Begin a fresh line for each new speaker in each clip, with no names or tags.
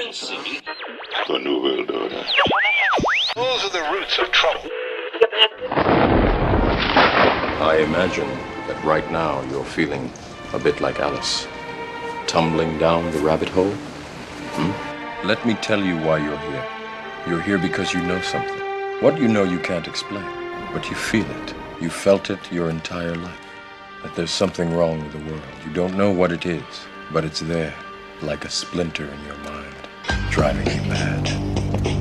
currency.
The New World Order.
Those are the roots of trouble.
I imagine that right now you're feeling a bit like Alice, tumbling down the rabbit hole. Let me tell you why you're here. You're here because you know something. What you know you can't explain, but you feel it. You felt it your entire life. That there's something wrong with the world. You don't know what it is, but it's there, like a splinter in your mind, driving you mad.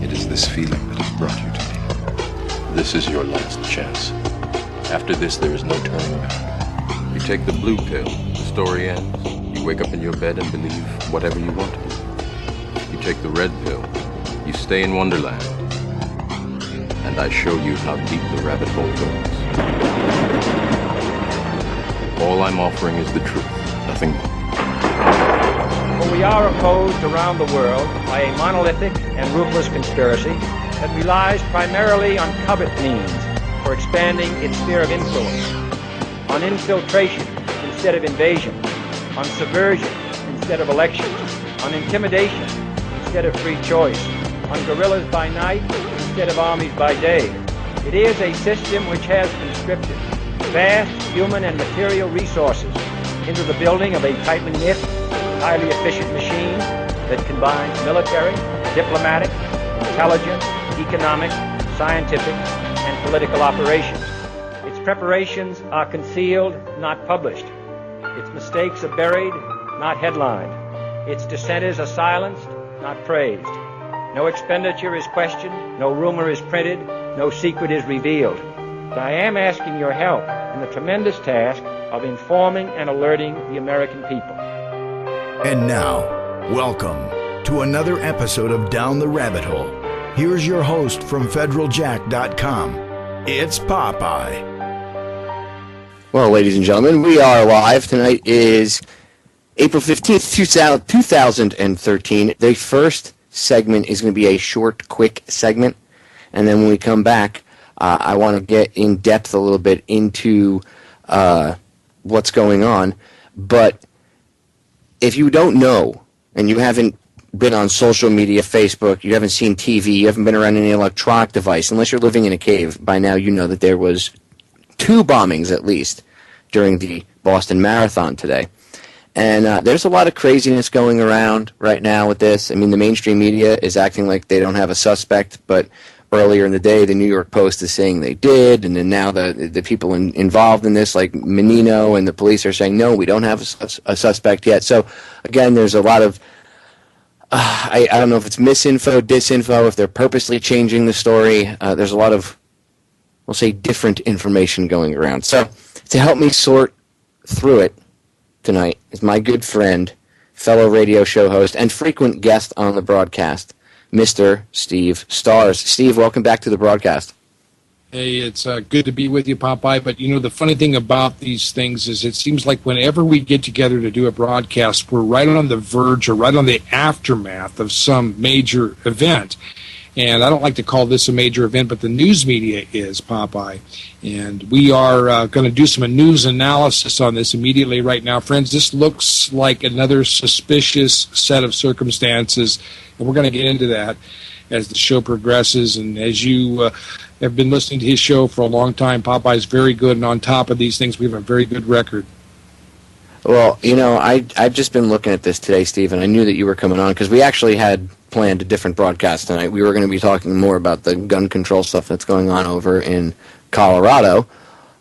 It is this feeling that has brought you to me. This is your last chance. After this, there is no turning back. You take the blue pill, the story ends. You wake up in your bed and believe whatever you want to believe. You take the red pill, you stay in Wonderland, and I show you how deep the rabbit hole goes. All I'm offering is the truth, nothing more.
For we are opposed around the world by a monolithic and ruthless conspiracy that relies primarily on covert means for expanding its sphere of influence, on infiltration instead of invasion, on subversion instead of election, on intimidation instead of free choice, on guerrillas by night instead of armies by day. It is a system which has conscripted vast human and material resources into the building of a tightly knit, highly efficient machine that combines military, diplomatic, intelligence, economic, scientific, and political operations. Its preparations are concealed, not published. Its mistakes are buried, not headlined. Its dissenters are silenced, not praised. No expenditure is questioned, no rumor is printed, no secret is revealed. But I am asking your help in the tremendous task of informing and alerting the American people.
And now, welcome to another episode of Down the Rabbit Hole. Here's your host from federaljack.com. It's Popeye.
Well, ladies and gentlemen, we are live. Tonight is April 15th, 2013. The first segment is going to be a short, quick segment. And then when we come back, I want to get in depth a little bit into what's going on. But if you don't know, and you haven't been on social media, Facebook, you haven't seen TV, you haven't been around any electronic device, unless you're living in a cave, by now you know that there was 2 bombings at least during the Boston Marathon today. And there's a lot of craziness going around right now with this. I mean, the mainstream media is acting like they don't have a suspect, but earlier in the day, the New York Post is saying they did, and then now the people involved in this, like Menino and the police, are saying, no, we don't have a suspect yet. So, again, there's a lot of, I don't know if it's misinfo, disinfo, if they're purposely changing the story. There's a lot of, we'll say, different information going around. So, to help me sort through it tonight is my good friend, fellow radio show host, and frequent guest on the broadcast, Mr. Steve Stars. Steve, welcome back to the broadcast.
Hey, it's good to be with you, Popeye. But, you know, the funny thing about these things is it seems like whenever we get together to do a broadcast, we're right on the verge or right on the aftermath of some major event. And I don't like to call this a major event, but the news media is, Popeye. And we are going to do some news analysis on this immediately right now. Friends, this looks like another suspicious set of circumstances, and we're going to get into that as the show progresses. And as you have been listening to his show for a long time, Popeye is very good, and on top of these things, we have a very good record.
Well, you know, I've just been looking at this today, Steve, and I knew that you were coming on, because we actually had planned a different broadcast tonight. We were going to be talking more about the gun control stuff that's going on over in Colorado,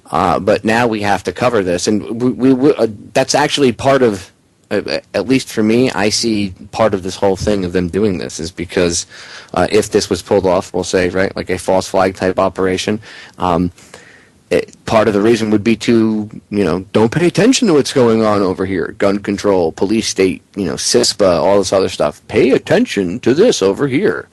but now we have to cover this, and we that's actually part of, at least for me, I see part of this whole thing of them doing this is because if this was pulled off, we'll say, right, like a false flag type operation, part of the reason would be to, you know, don't pay attention to what's going on over here. Gun control, police state, you know, CISPA, all this other stuff. Pay attention to this over here.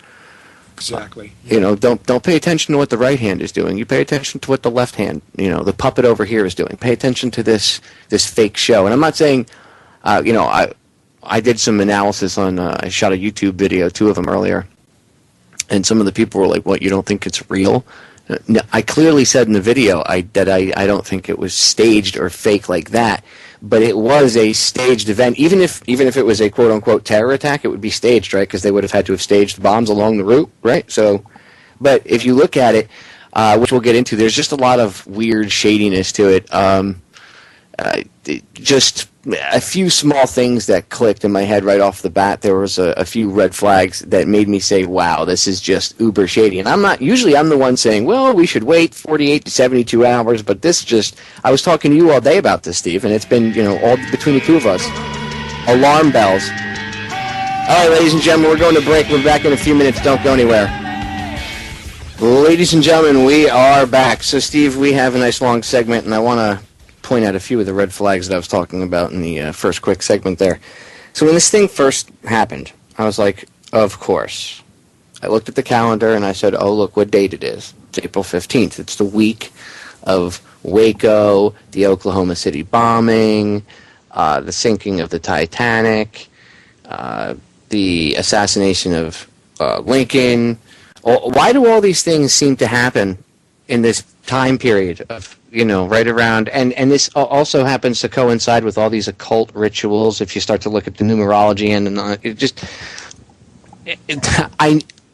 Exactly.
You know, don't pay attention to what the right hand is doing. You pay attention to what the left hand, you know, the puppet over here is doing. Pay attention to this fake show. And I'm not saying, you know, I did some analysis on, I shot a YouTube video, 2 of them earlier, and some of the people were like, what, you don't think it's real? No, I clearly said in the video that I don't think it was staged or fake like that, but it was a staged event. Even if it was a quote unquote terror attack, it would be staged, right? Because they would have had to have staged bombs along the route, right? So, but if you look at it, which we'll get into, there's just a lot of weird shadiness to it. Just a few small things that clicked in my head right off the bat. There was a few red flags that made me say, wow, this is just uber shady. And I'm the one saying, well, we should wait 48 to 72 hours, but I was talking to you all day about this, Steve, and it's been, all between the two of us. Alarm bells. All right, ladies and gentlemen, we're going to break. We're back in a few minutes. Don't go anywhere. Ladies and gentlemen, we are back. So, Steve, we have a nice long segment, and I want to point out a few of the red flags that I was talking about in the first quick segment there. So when this thing first happened, I was like, of course. I looked at the calendar and I said, oh, look what date it is. It's April 15th. It's the week of Waco, the Oklahoma City bombing, the sinking of the Titanic, the assassination of Lincoln. Why do all these things seem to happen in this time period of, right around, and this also happens to coincide with all these occult rituals. If you start to look at the numerology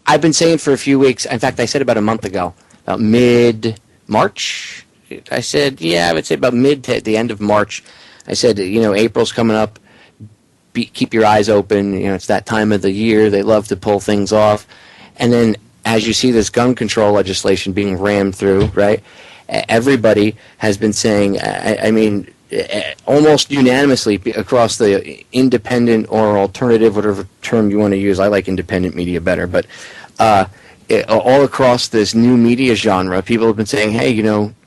I've been saying for a few weeks, in fact, I said about a month ago, about mid-March, I said, I would say about mid to the end of March, I said, April's coming up, keep your eyes open, it's that time of the year, they love to pull things off, and then as you see this gun control legislation being rammed through, right, everybody has been saying, almost unanimously across the independent or alternative, whatever term you want to use. I like independent media better, but all across this new media genre, people have been saying, hey,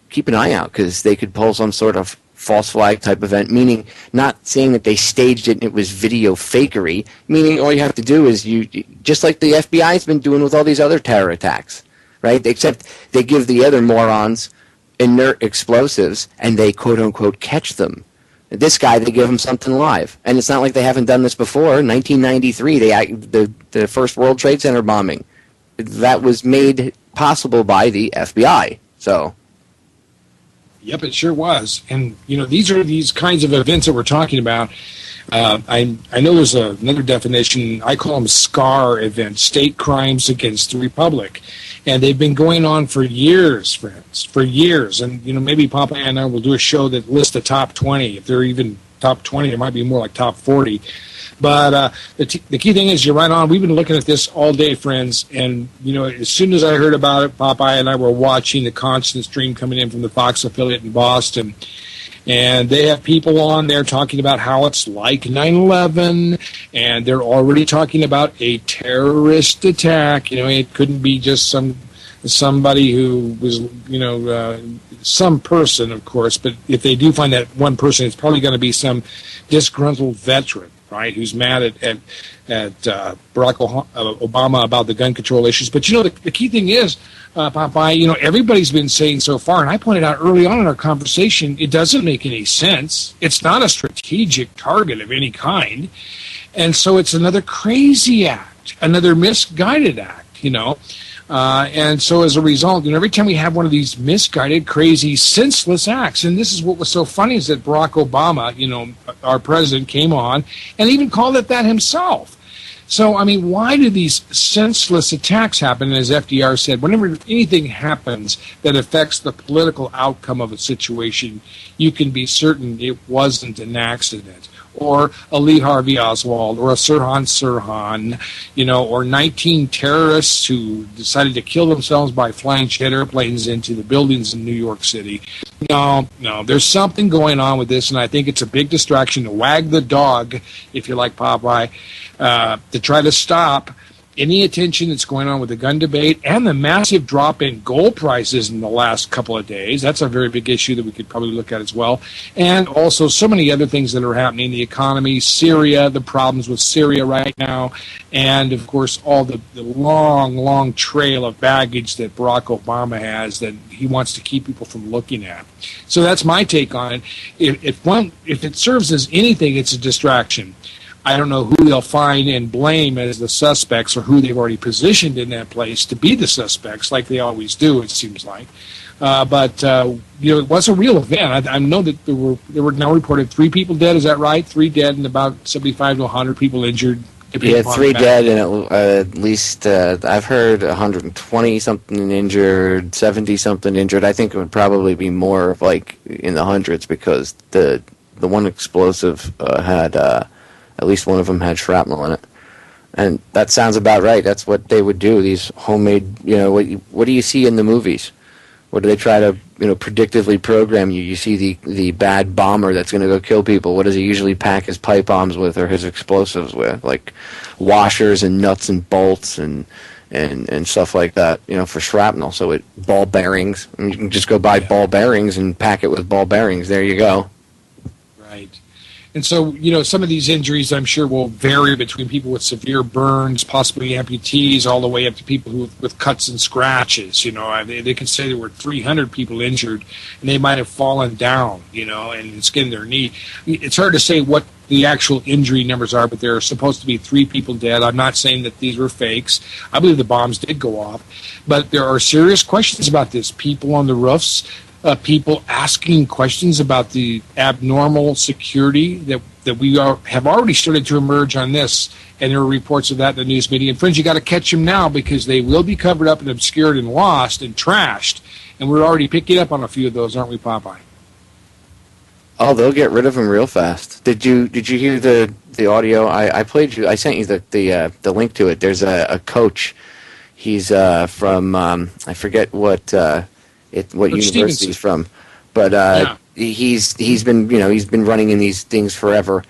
keep an eye out because they could pull some sort of false flag type event, meaning not saying that they staged it and it was video fakery, meaning all you have to do is just like the FBI has been doing with all these other terror attacks, right? Except they give the other morons inert explosives and they quote unquote catch them. This guy, they give him something live, and it's not like they haven't done this before. 1993, the first World Trade Center bombing, that was made possible by the FBI. So.
Yep, it sure was. And, these are these kinds of events that we're talking about. I know there's another definition. I call them SCAR events, state crimes against the Republic. And they've been going on for years, friends, for years. And, maybe Popeye and I will do a show that lists the top 20. If they're even top 20, it might be more like top 40. But the key thing is, you're right on. We've been looking at this all day, friends. And, as soon as I heard about it, Popeye and I were watching the constant stream coming in from the Fox affiliate in Boston. And they have people on there talking about how it's like 9/11, and they're already talking about a terrorist attack. It couldn't be just somebody who was, some person, of course. But if they do find that one person, it's probably going to be some disgruntled veteran, right, who's mad at Barack Obama about the gun control issues. But, the key thing is, Popeye, everybody's been saying so far, and I pointed out early on in our conversation, it doesn't make any sense. It's not a strategic target of any kind. And so it's another crazy act, another misguided act, And so as a result, every time we have one of these misguided, crazy, senseless acts, and this is what was so funny is that Barack Obama, our president, came on and even called it that himself. So, why do these senseless attacks happen? And as FDR said, whenever anything happens that affects the political outcome of a situation, you can be certain it wasn't an accident. Or a Lee Harvey Oswald, or a Sirhan Sirhan, or 19 terrorists who decided to kill themselves by flying jet airplanes into the buildings in New York City. No, there's something going on with this, and I think it's a big distraction to wag the dog, if you like Popeye, to try to stop any attention that's going on with the gun debate and the massive drop in gold prices in the last couple of days. That's a very big issue that we could probably look at as well. And also so many other things that are happening in the economy, Syria, the problems with Syria right now, and, of course, all the long, long trail of baggage that Barack Obama has that he wants to keep people from looking at. So that's my take on it. If it serves as anything, it's a distraction. I don't know who they'll find and blame as the suspects or who they've already positioned in that place to be the suspects, like they always do, it seems like. But it was a real event. I know that there were now reported 3 people dead. Is that right? 3 dead and about 75 to 100 people injured.
Yeah, 3 dead and at least I've heard 120 something injured, 70 something injured. I think it would probably be more like in the hundreds because the one explosive had at least one of them had shrapnel in it, and that sounds about right. That's what they would do. These homemade, what do you see in the movies? What do they try to, predictively program you? You see the bad bomber that's going to go kill people. What does he usually pack his pipe bombs with or his explosives with? Like washers and nuts and bolts and stuff like that, for shrapnel. So ball bearings. I mean, you can just go buy ball bearings and pack it with ball bearings. There you go.
Right. And so, some of these injuries, I'm sure, will vary between people with severe burns, possibly amputees, all the way up to people with cuts and scratches. They can say there were 300 people injured, and they might have fallen down, and skinned their knee. It's hard to say what the actual injury numbers are, but there are supposed to be 3 people dead. I'm not saying that these were fakes. I believe the bombs did go off. But there are serious questions about this. People on the roofs, people asking questions about the abnormal security that we have already started to emerge on this, and there are reports of that in the news media. And friends, you got to catch them now because they will be covered up and obscured and lost and trashed, and we're already picking up on a few of those, aren't we, Popeye?
Oh, they'll get rid of them real fast. Did you hear the audio? I played you. I sent you the link to it. There's a coach. He's from I forget what university he's from, but he's been running in these things forever,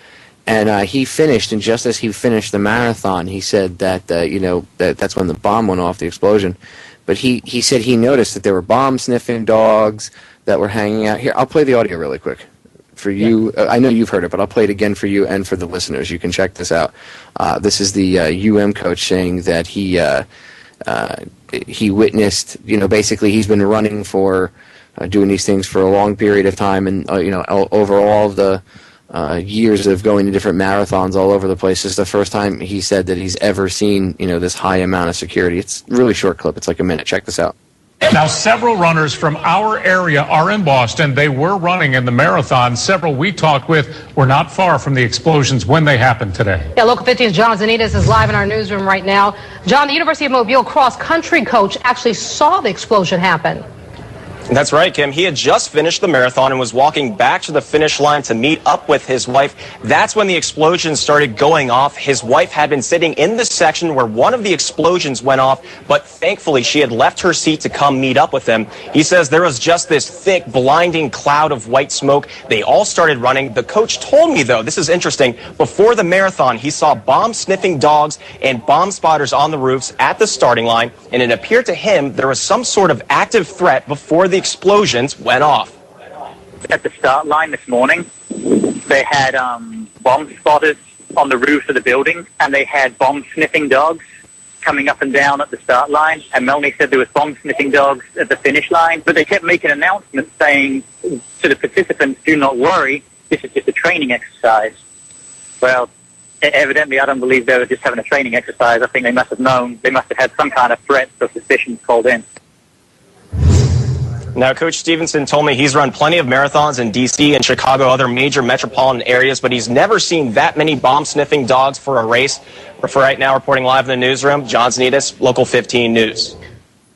and he finished. And just as he finished the marathon, he said that that's when the bomb went off, the explosion. But he said he noticed that there were bomb sniffing dogs that were hanging out here. I'll play the audio really quick for you. I know you've heard it, but I'll play it again for you and for the listeners. You can check this out. This is the coach saying that he witnessed, basically he's been running for doing these things for a long period of time, and over all of the years of going to different marathons all over the place, this is the first time he said that he's ever seen this high amount of security. It's a really short clip. It's like a minute. Check this out.
Now, several runners from our area are in Boston. They were running in the marathon. Several we talked with were not far from the explosions when they happened today.
Yeah, Local 15's John Zanitas is live in our newsroom right now. John, the University of Mobile cross-country coach actually saw the explosion happen.
That's right, Kim. He had just finished the marathon and was walking back to the finish line to meet up with his wife. That's when the explosion started going off. His wife had been sitting in the section where one of the explosions went off, but thankfully she had left her seat to come meet up with him. He says there was just this thick, blinding cloud of white smoke. They all started running. The coach told me, though, this is interesting, before the marathon, he saw bomb-sniffing dogs and bomb spotters on the roofs at the starting line, and it appeared to him there was some sort of active threat before the explosions went off.
At the start line this morning, they had bomb spotters on the roofs of the building, and they had bomb-sniffing dogs coming up and down at the start line. And Melanie said there was bomb-sniffing dogs at the finish line, but they kept making announcements saying to the participants, do not worry, this is just a training exercise. Well, evidently, I don't believe they were just having a training exercise. I think they must have known, they must have had some kind of threat or suspicion called in.
Now, Coach Stevenson told me he's run plenty of marathons in D.C. and Chicago, other major metropolitan areas, but he's never seen that many bomb-sniffing dogs for a race. For right now, reporting live in the newsroom, John Zanitas, Local 15 News.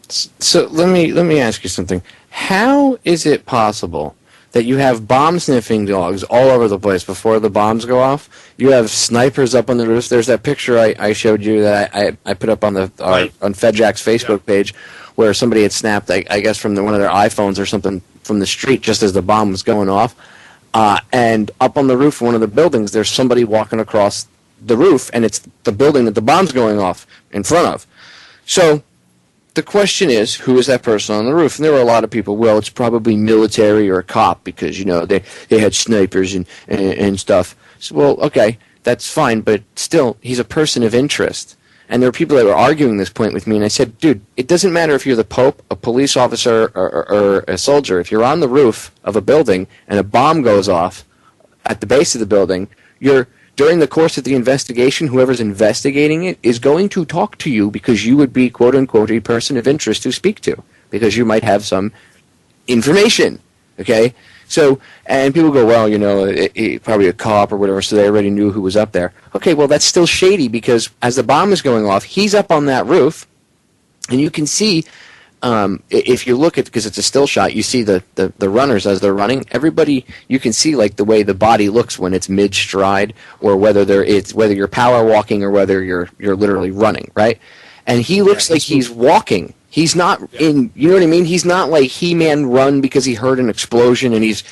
So let me ask you something. How is it possible that you have bomb-sniffing dogs all over the place before the bombs go off? You have snipers up on the roofs. There's that picture I showed you that I put up on on FedJack's Facebook page, where somebody had snapped, I guess, from one of their iPhones or something from the street just as the bomb was going off. And up on the roof of one of the buildings, there's somebody walking across the roof, and it's the building that the bomb's going off in front of. So the question is, who is that person on the roof? And there were a lot of people, well, it's probably military or a cop because, they had snipers and stuff. So, well, okay, that's fine, but still, he's a person of interest. And there were people that were arguing this point with me, and I said, dude, it doesn't matter if you're the Pope, a police officer, or a soldier. If you're on the roof of a building and a bomb goes off at the base of the building, during the course of the investigation, whoever's investigating it is going to talk to you because you would be, quote-unquote, a person of interest to speak to, because you might have some information. Okay? So, and people go, well, probably a cop or whatever, so they already knew who was up there. Okay, well, that's still shady because as the bomb is going off, he's up on that roof, and you can see, if you look at, because it's a still shot, you see the runners as they're running. Everybody, you can see like the way the body looks when it's mid-stride, or whether you're power walking or whether you're literally running, right? And he looks like he's walking. He's not in, you know what I mean? He's not like He-Man run because he heard an explosion and he's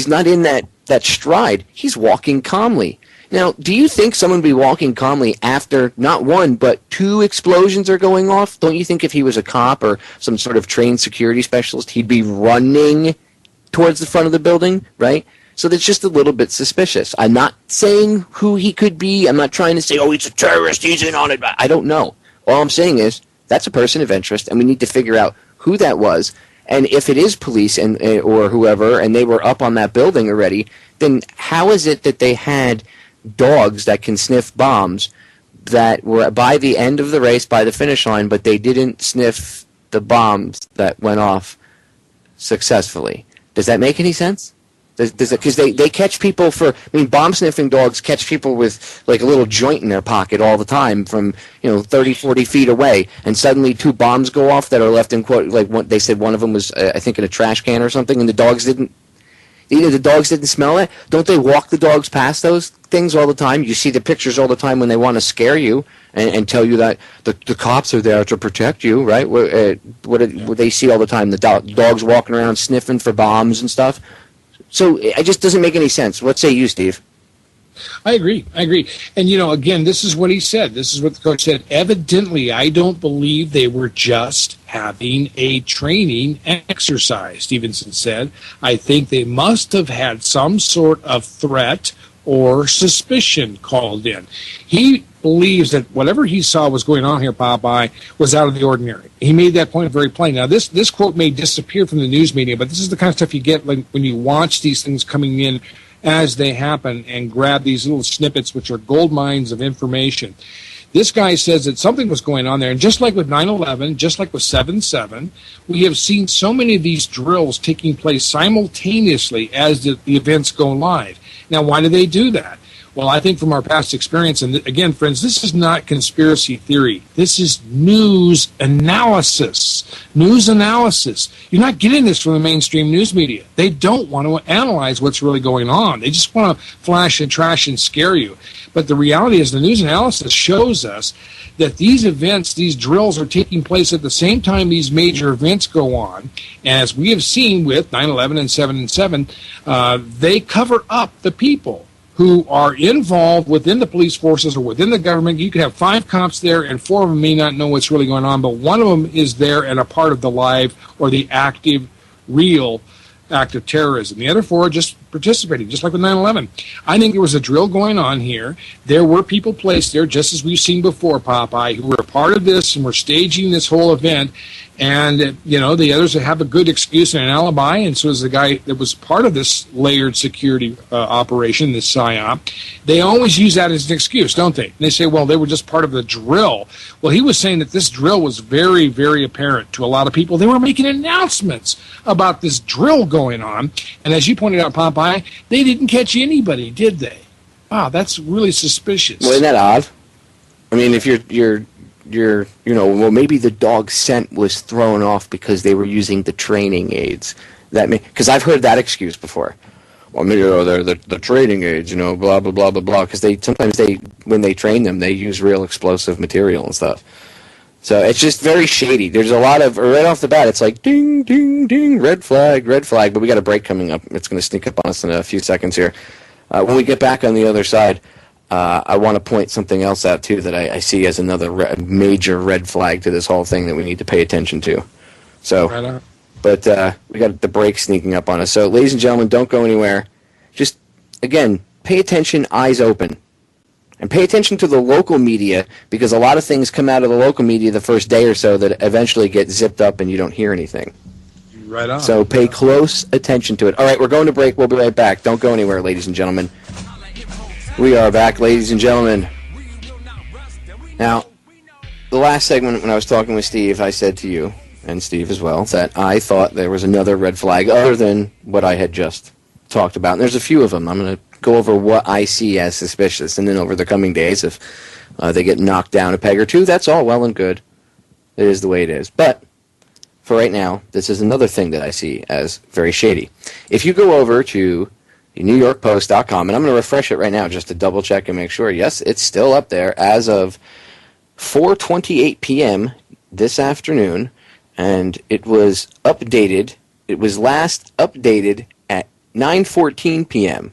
not in that stride. He's walking calmly. Now, do you think someone would be walking calmly after not one, but two explosions are going off? Don't you think if he was a cop or some sort of trained security specialist, he'd be running towards the front of the building, right? So that's just a little bit suspicious. I'm not saying who he could be. I'm not trying to say, oh, he's a terrorist, he's in on it. I don't know. All I'm saying is, that's a person of interest, and we need to figure out who that was. And if it is police or whoever, and they were up on that building already, then how is it that they had dogs that can sniff bombs that were by the end of the race, by the finish line, but they didn't sniff the bombs that went off successfully? Does that make any sense? Because they catch people bomb sniffing dogs catch people with like a little joint in their pocket all the time from 30, 40 feet away, and suddenly two bombs go off that are left in quote, like they said one of them was I think in a trash can or something, and the dogs didn't smell it. Don't they walk the dogs past those things all the time? You see the pictures all the time when they want to scare you and tell you that the cops are there to protect you, right? What they see all the time, the dogs walking around sniffing for bombs and stuff. So it just doesn't make any sense. What say you, Steve?
I agree. And, again, this is what he said. This is what the coach said. Evidently, I don't believe they were just having a training exercise, Stevenson said. I think they must have had some sort of threat or suspicion called in. He believes that whatever he saw was going on here, Popeye, was out of the ordinary. He made that point very plain. Now, this quote may disappear from the news media, but this is the kind of stuff you get when you watch these things coming in as they happen and grab these little snippets, which are gold mines of information. This guy says that something was going on there, and just like with 9/11, just like with 7/7, we have seen so many of these drills taking place simultaneously as the events go live. Now, why do they do that? Well, I think from our past experience, and again, friends, this is not conspiracy theory. This is news analysis. News analysis. You're not getting this from the mainstream news media. They don't want to analyze what's really going on. They just want to flash and trash and scare you. But the reality is the news analysis shows us that these events, these drills are taking place at the same time these major events go on. As we have seen with 9/11 and 7/7, they cover up the people who are involved within the police forces or within the government. You could have 5 cops there and 4 of them may not know what's really going on, but one of them is there and a part of the live or the active, real act of terrorism. The other 4 are just participating, just like with 9/11. I think there was a drill going on here. There were people placed there, just as we've seen before, Popeye, who were a part of this and were staging this whole event. And, the others have a good excuse and an alibi, and so is the guy that was part of this layered security operation, this PSYOP. They always use that as an excuse, don't they? And they say, well, they were just part of the drill. Well, he was saying that this drill was very, very apparent to a lot of people. They were making announcements about this drill going on. And as you pointed out, Popeye, they didn't catch anybody, did they? Wow, that's really suspicious.
Well, isn't that odd? I mean, if you're maybe the dog scent was thrown off because they were using the training aids. Because I've heard that excuse before. Well, they're the training aids, blah, blah, blah, blah, blah. Because sometimes when they train them, they use real explosive material and stuff. So it's just very shady. There's a lot of, right off the bat, it's like ding, ding, ding, red flag, but we got a break coming up. It's going to sneak up on us in a few seconds here. When we get back on the other side, I want to point something else out, too, that I see as another major red flag to this whole thing that we need to pay attention to. So, right, but we got the break sneaking up on us. So, ladies and gentlemen, don't go anywhere. Just, again, pay attention, eyes open. And pay attention to the local media, because a lot of things come out of the local media the first day or so that eventually get zipped up and you don't hear anything.
Right on.
So pay close attention to it. All right, we're going to break. We'll be right back. Don't go anywhere, ladies and gentlemen. We are back, ladies and gentlemen. Now, the last segment when I was talking with Steve, I said to you and Steve as well, that I thought there was another red flag other than what I had just talked about. And there's a few of them. I'm going to go over what I see as suspicious, and then over the coming days, if they get knocked down a peg or two, that's all well and good. It is the way it is. But for right now, this is another thing that I see as very shady. If you go over to NewYorkPost.com, and I'm going to refresh it right now just to double check and make sure, yes, it's still up there as of 4:28 p.m. this afternoon, and it was updated. It was last updated at 9:14 p.m.,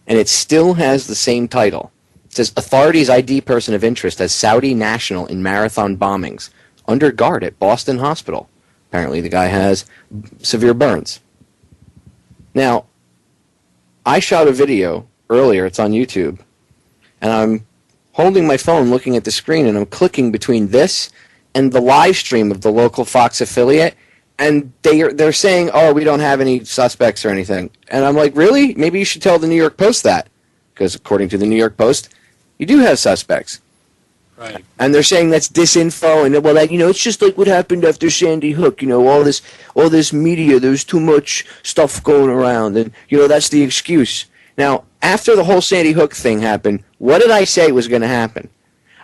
and it still has the same title. It says, authorities ID person of interest as Saudi national in marathon bombings, under guard at Boston Hospital. Apparently the guy has severe burns. Now, I shot a video earlier, it's on YouTube, and I'm holding my phone looking at the screen, and I'm clicking between this and the live stream of the local Fox affiliate, and they're saying, oh, we don't have any suspects or anything. And I'm like, really? Maybe you should tell the New York Post that, because according to the New York Post, you do have suspects.
Right.
And they're saying that's disinfo, and well, it's just like what happened after Sandy Hook. All this media, there's too much stuff going around, and that's the excuse. Now, after the whole Sandy Hook thing happened, what did I say was going to happen?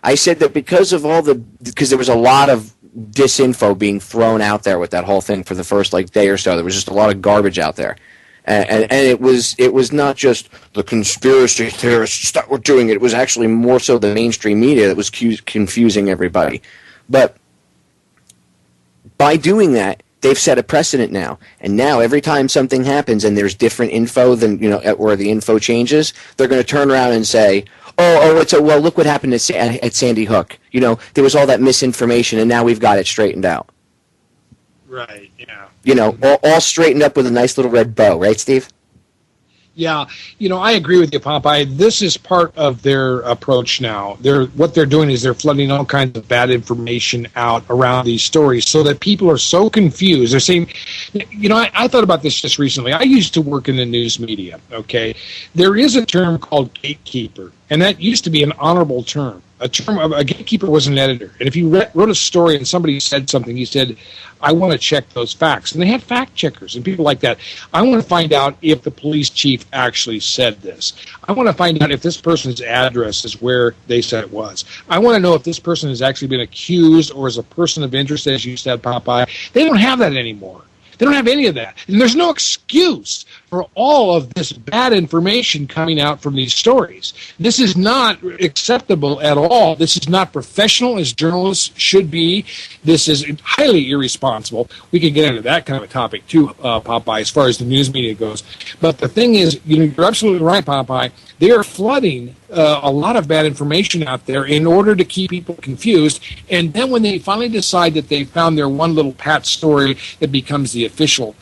I said that because there was a lot of disinfo being thrown out there with that whole thing for the first day or so. There was just a lot of garbage out there. And it was not just the conspiracy theorists that were doing it. It was actually more so the mainstream media that was confusing everybody. But by doing that, they've set a precedent now. And now every time something happens and there's different info than or the info changes, they're going to turn around and say, well, look what happened at Sandy Hook. There was all that misinformation, and now we've got it straightened out.
Right, yeah.
All straightened up with a nice little red bow, right, Steve?
Yeah, I agree with you, Popeye. This is part of their approach now. What they're doing is they're flooding all kinds of bad information out around these stories so that people are so confused. They're saying, I thought about this just recently. I used to work in the news media, okay? There is a term called gatekeeper, and that used to be an honorable term. A gatekeeper was an editor. And if you wrote a story and somebody said something, he said, I want to check those facts. And they had fact checkers and people like that. I want to find out if the police chief actually said this. I want to find out if this person's address is where they said it was. I want to know if this person has actually been accused or is a person of interest, as you said, Popeye. They don't have that anymore. They don't have any of that. And there's no excuse for all of this bad information coming out from these stories. This is not acceptable at all. This is not professional as journalists should be. This is highly irresponsible. We can get into that kind of a topic too, Popeye, as far as the news media goes. But the thing is, you're absolutely right, Popeye. They are flooding a lot of bad information out there in order to keep people confused. And then when they finally decide that they found their one little pat story, it becomes the official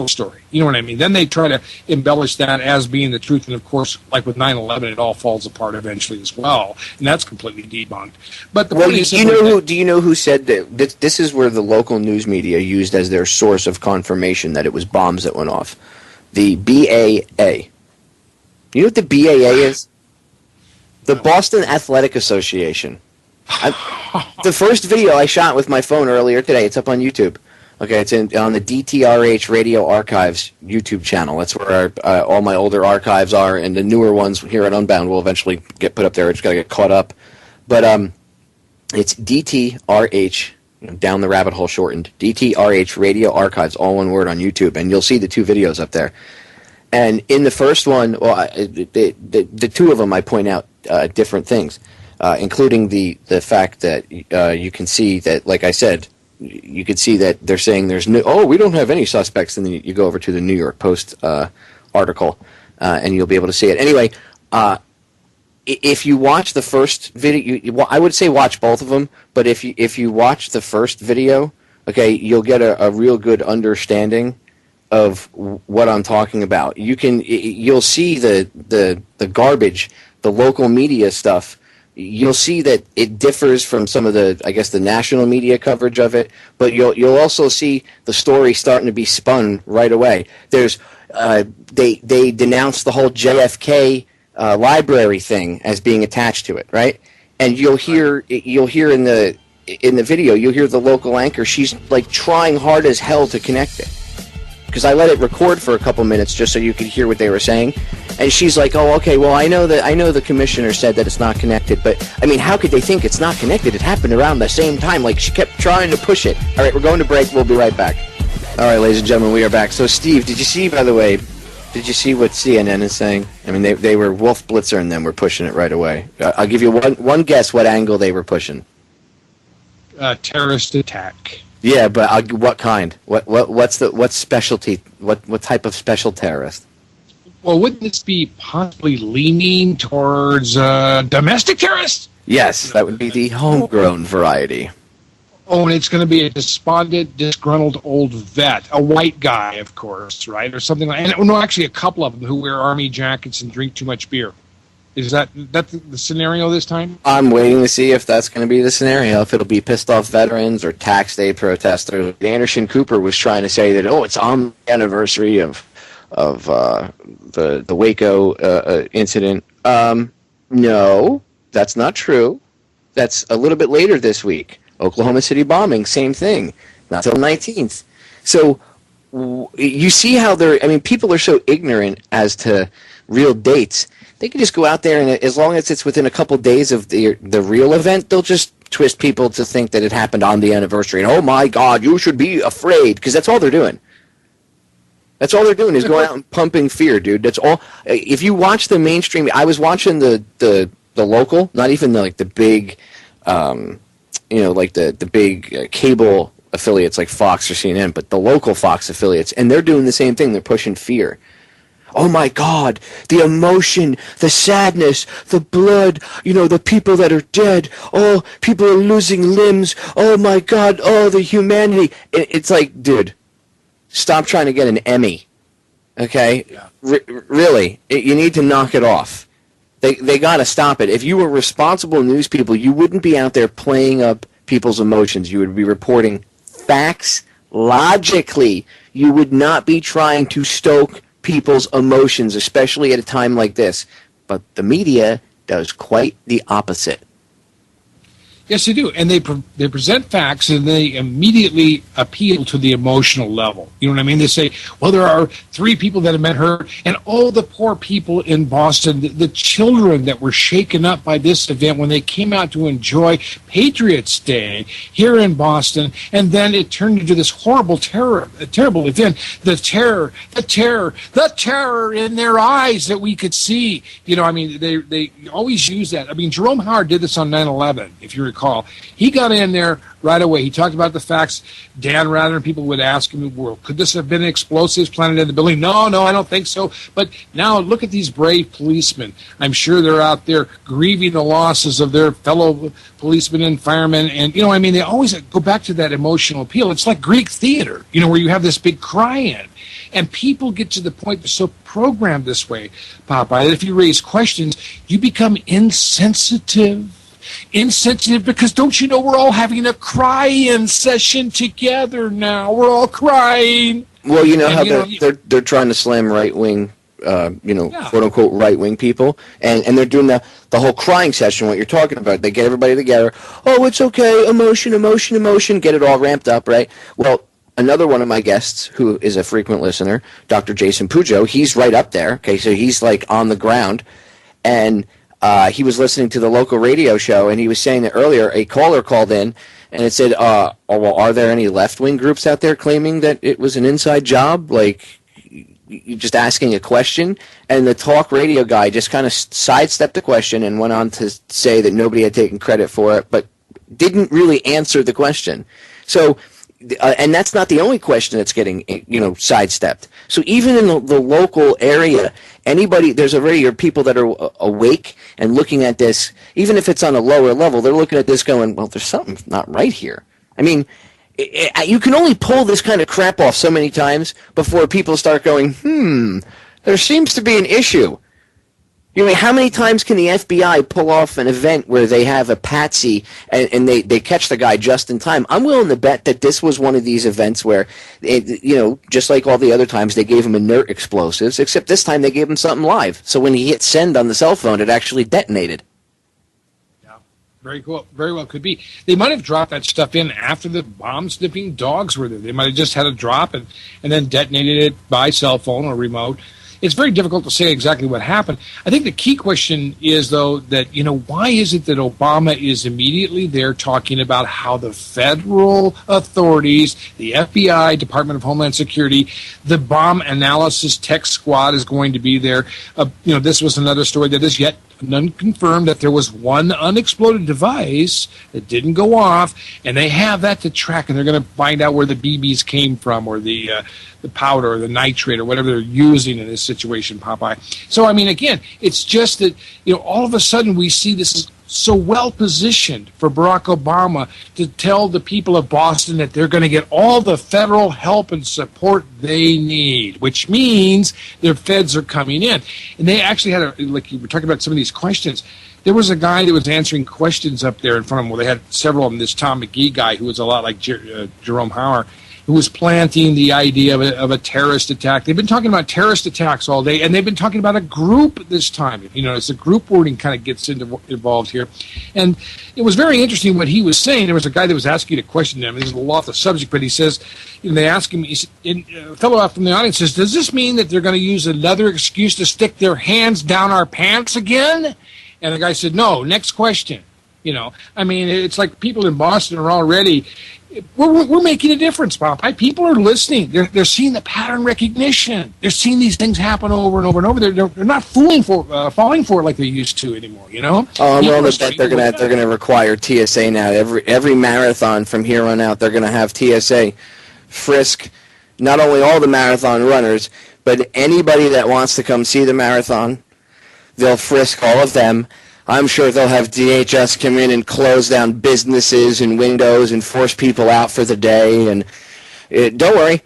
story. You know what I mean? Then they try to embellish that as being the truth. And, of course, like with 9/11, it all falls apart eventually as well. And that's completely debunked. But
do you know who said that? This is where the local news media used as their source of confirmation that it was bombs that went off. The BAA. You know what the BAA is? The Boston Athletic Association. The first video I shot with my phone earlier today, it's up on YouTube. Okay, it's on the DTRH Radio Archives YouTube channel. That's where all my older archives are, and the newer ones here at Unbound will eventually get put up there. I just got to get caught up. But it's DTRH, down the rabbit hole shortened, DTRH Radio Archives, all one word on YouTube, and you'll see the two videos up there. And in the first one, the two of them, I point out different things, including the fact that you can see that, like I said, you could see that they're saying we don't have any suspects, and then you go over to the New York Post article, and you'll be able to see it. Anyway, if you watch the first video, I would say watch both of them, but if you watch the first video, okay, you'll get a real good understanding of what I'm talking about. You'll see the garbage, the local media stuff. You'll see that it differs from some of the national media coverage of it, but you'll also see the story starting to be spun right away. There's they denounced the whole JFK library thing as being attached to it, right? And you'll hear in the in the video, you'll hear the local anchor. She's like trying hard as hell to connect it. Because I let it record for a couple minutes just so you could hear what they were saying. And she's like, oh, okay, well, I know the commissioner said that it's not connected, but, I mean, how could they think it's not connected? It happened around the same time. Like, she kept trying to push it. All right, we're going to break. We'll be right back. All right, ladies and gentlemen, we are back. So, Steve, did you see, by the way, what CNN is saying? I mean, they were Wolf Blitzer and them were pushing it right away. I'll give you one guess what angle they were pushing.
Terrorist attack.
Yeah, but what kind? What specialty? What type of special terrorist?
Well, wouldn't this be possibly leaning towards domestic terrorists?
Yes, that would be the homegrown variety.
Oh, and it's going to be a despondent, disgruntled old vet, a white guy, of course, right, or something like. And no, actually, a couple of them who wear army jackets and drink too much beer. Is that the scenario this time? I'm
waiting to see if that's going to be the scenario, if it'll be pissed off veterans or tax day protesters. Anderson Cooper was trying to say that, it's on the anniversary of the Waco incident. No, that's not true. That's a little bit later this week. Oklahoma City bombing, same thing. Not till the 19th. So you see how people are so ignorant as to real dates. They can just go out there, and as long as it's within a couple days of the real event, they'll just twist people to think that it happened on the anniversary. And, oh, my God, you should be afraid, because that's all they're doing. That's all they're doing is going out and pumping fear, dude. That's all. If you watch the mainstream, I was watching the local, not even the big, the big cable affiliates like Fox or CNN, but the local Fox affiliates, and they're doing the same thing. They're pushing fear. Oh my God, the emotion, the sadness, the blood, the people that are dead. Oh, people are losing limbs. Oh my God, oh, the humanity. It's like, dude, stop trying to get an Emmy. Okay? Yeah. Really, you need to knock it off. They got to stop it. If you were responsible news people, you wouldn't be out there playing up people's emotions. You would be reporting facts logically. You would not be trying to stoke people's emotions, especially at a time like this. But the media does quite the opposite.
Yes, they do. And they present facts, and they immediately appeal to the emotional level. You know what I mean? They say, well, there are 3 people that have been hurt, and all the poor people in Boston, the children that were shaken up by this event when they came out to enjoy Patriots Day here in Boston, and then it turned into this horrible terrible event. The terror in their eyes that we could see. They always use that. Jerome Howard did this on 9/11, if you recall. He got in there right away. He talked about the facts. Dan Rather and people would ask him, well, could this have been explosives planted in the building? No, I don't think so. But now look at these brave policemen. I'm sure they're out there grieving the losses of their fellow policemen and firemen. And, they always go back to that emotional appeal. It's like Greek theater, where you have this big cry-in. And people get to the point they're so programmed this way, Popeye, that if you raise questions, you become insensitive because don't you know we're all having a cry-in session together now? We're all crying.
Well, they're trying to slam right-wing, quote-unquote right-wing people, and they're doing the whole crying session, what you're talking about. They get everybody together. Oh, it's okay, emotion, get it all ramped up, right? Well, another one of my guests, who is a frequent listener, Dr. Jason Pujo, he's right up there, okay, so he's like on the ground, and he was listening to the local radio show, and he was saying that earlier a caller called in, and it said, are there any left-wing groups out there claiming that it was an inside job? Like, you're just asking a question? And the talk radio guy just kind of sidestepped the question and went on to say that nobody had taken credit for it, but didn't really answer the question. So, and that's not the only question that's getting, sidestepped. So even in the local area, there's already people that are awake and looking at this, even if it's on a lower level, they're looking at this going, well, there's something not right here. You can only pull this kind of crap off so many times before people start going, there seems to be an issue. How many times can the FBI pull off an event where they have a patsy and they catch the guy just in time? I'm willing to bet that this was one of these events where, just like all the other times, they gave him inert explosives, except this time they gave him something live. So when he hit send on the cell phone, it actually detonated.
Very cool. Very well could be. They might have dropped that stuff in after the bomb-sniffing dogs were there. They might have just had a drop and then detonated it by cell phone or remote. It's very difficult to say exactly what happened. I think the key question is, though, that, why is it that Obama is immediately there talking about how the federal authorities, the FBI, Department of Homeland Security, the bomb analysis tech squad is going to be there. This was another story that is yet unconfirmed, that there was one unexploded device that didn't go off, and they have that to track, and they're going to find out where the BBs came from, or the powder or the nitrate or whatever they're using in this situation, Popeye. So, again, it's just that, all of a sudden we see this is so well positioned for Barack Obama to tell the people of Boston that they're going to get all the federal help and support they need, which means their feds are coming in. And they actually had, like you were talking about some of these questions, there was a guy that was answering questions up there in front of them. Well, they had several of them. This Tom McGee guy, who was a lot like Jerome Hauer, who was planting the idea of a terrorist attack. They've been talking about terrorist attacks all day, and they've been talking about a group this time. It's the group wording kind of gets involved here. And it was very interesting what he was saying. There was a guy that was asking a question to him. This is a lot off the subject, but he says, they ask him, a fellow out from the audience says, does this mean that they're going to use another excuse to stick their hands down our pants again? And the guy said, no, next question. It's like people in Boston are already... We're making a difference, Popeye. People are listening. They're seeing the pattern recognition. They're seeing these things happen over and over and over. They're not falling for it like they used to anymore. Oh,
I'm willing to bet they're gonna require TSA now. Every marathon from here on out, they're gonna have TSA frisk not only all the marathon runners, but anybody that wants to come see the marathon. They'll frisk all of them. I'm sure they'll have DHS come in and close down businesses and windows and force people out for the day. And don't worry,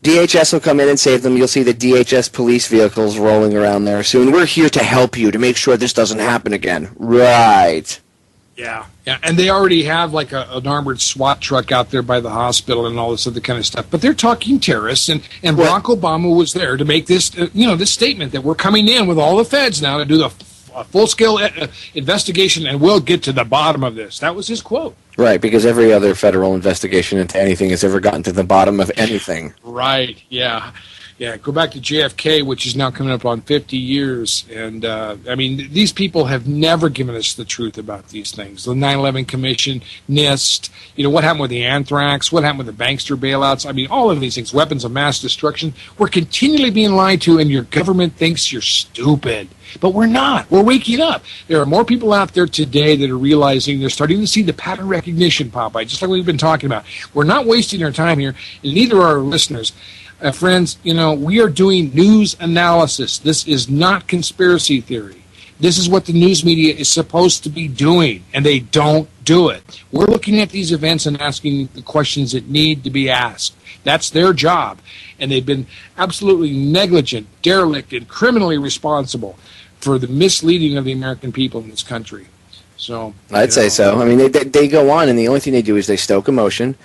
DHS will come in and save them. You'll see the DHS police vehicles rolling around there soon. We're here to help you to make sure this doesn't happen again. Right.
Yeah, and they already have like an armored SWAT truck out there by the hospital and all this other kind of stuff. But they're talking terrorists, and Barack Obama was there to make this, this statement that we're coming in with all the feds now to do the full-scale investigation, and we'll get to the bottom of this. That was his quote.
Right, because every other federal investigation into anything has ever gotten to the bottom of anything.
Right, yeah. Yeah, go back to JFK, which is now coming up on 50 years. And, these people have never given us the truth about these things. The 9/11 Commission, NIST, what happened with the anthrax, what happened with the bankster bailouts. All of these things, weapons of mass destruction. We're continually being lied to, and your government thinks you're stupid. But we're not. We're waking up. There are more people out there today that are realizing they're starting to see the pattern recognition, Popeye, just like we've been talking about. We're not wasting our time here, and neither are our listeners. Friends, we are doing news analysis. This is not conspiracy theory. This is what the news media is supposed to be doing, and they don't do it. We're looking at these events and asking the questions that need to be asked. That's their job, and they've been absolutely negligent, derelict, and criminally responsible for the misleading of the American people in this country. So
I'd say so. They go on, and the only thing they do is they stoke emotion,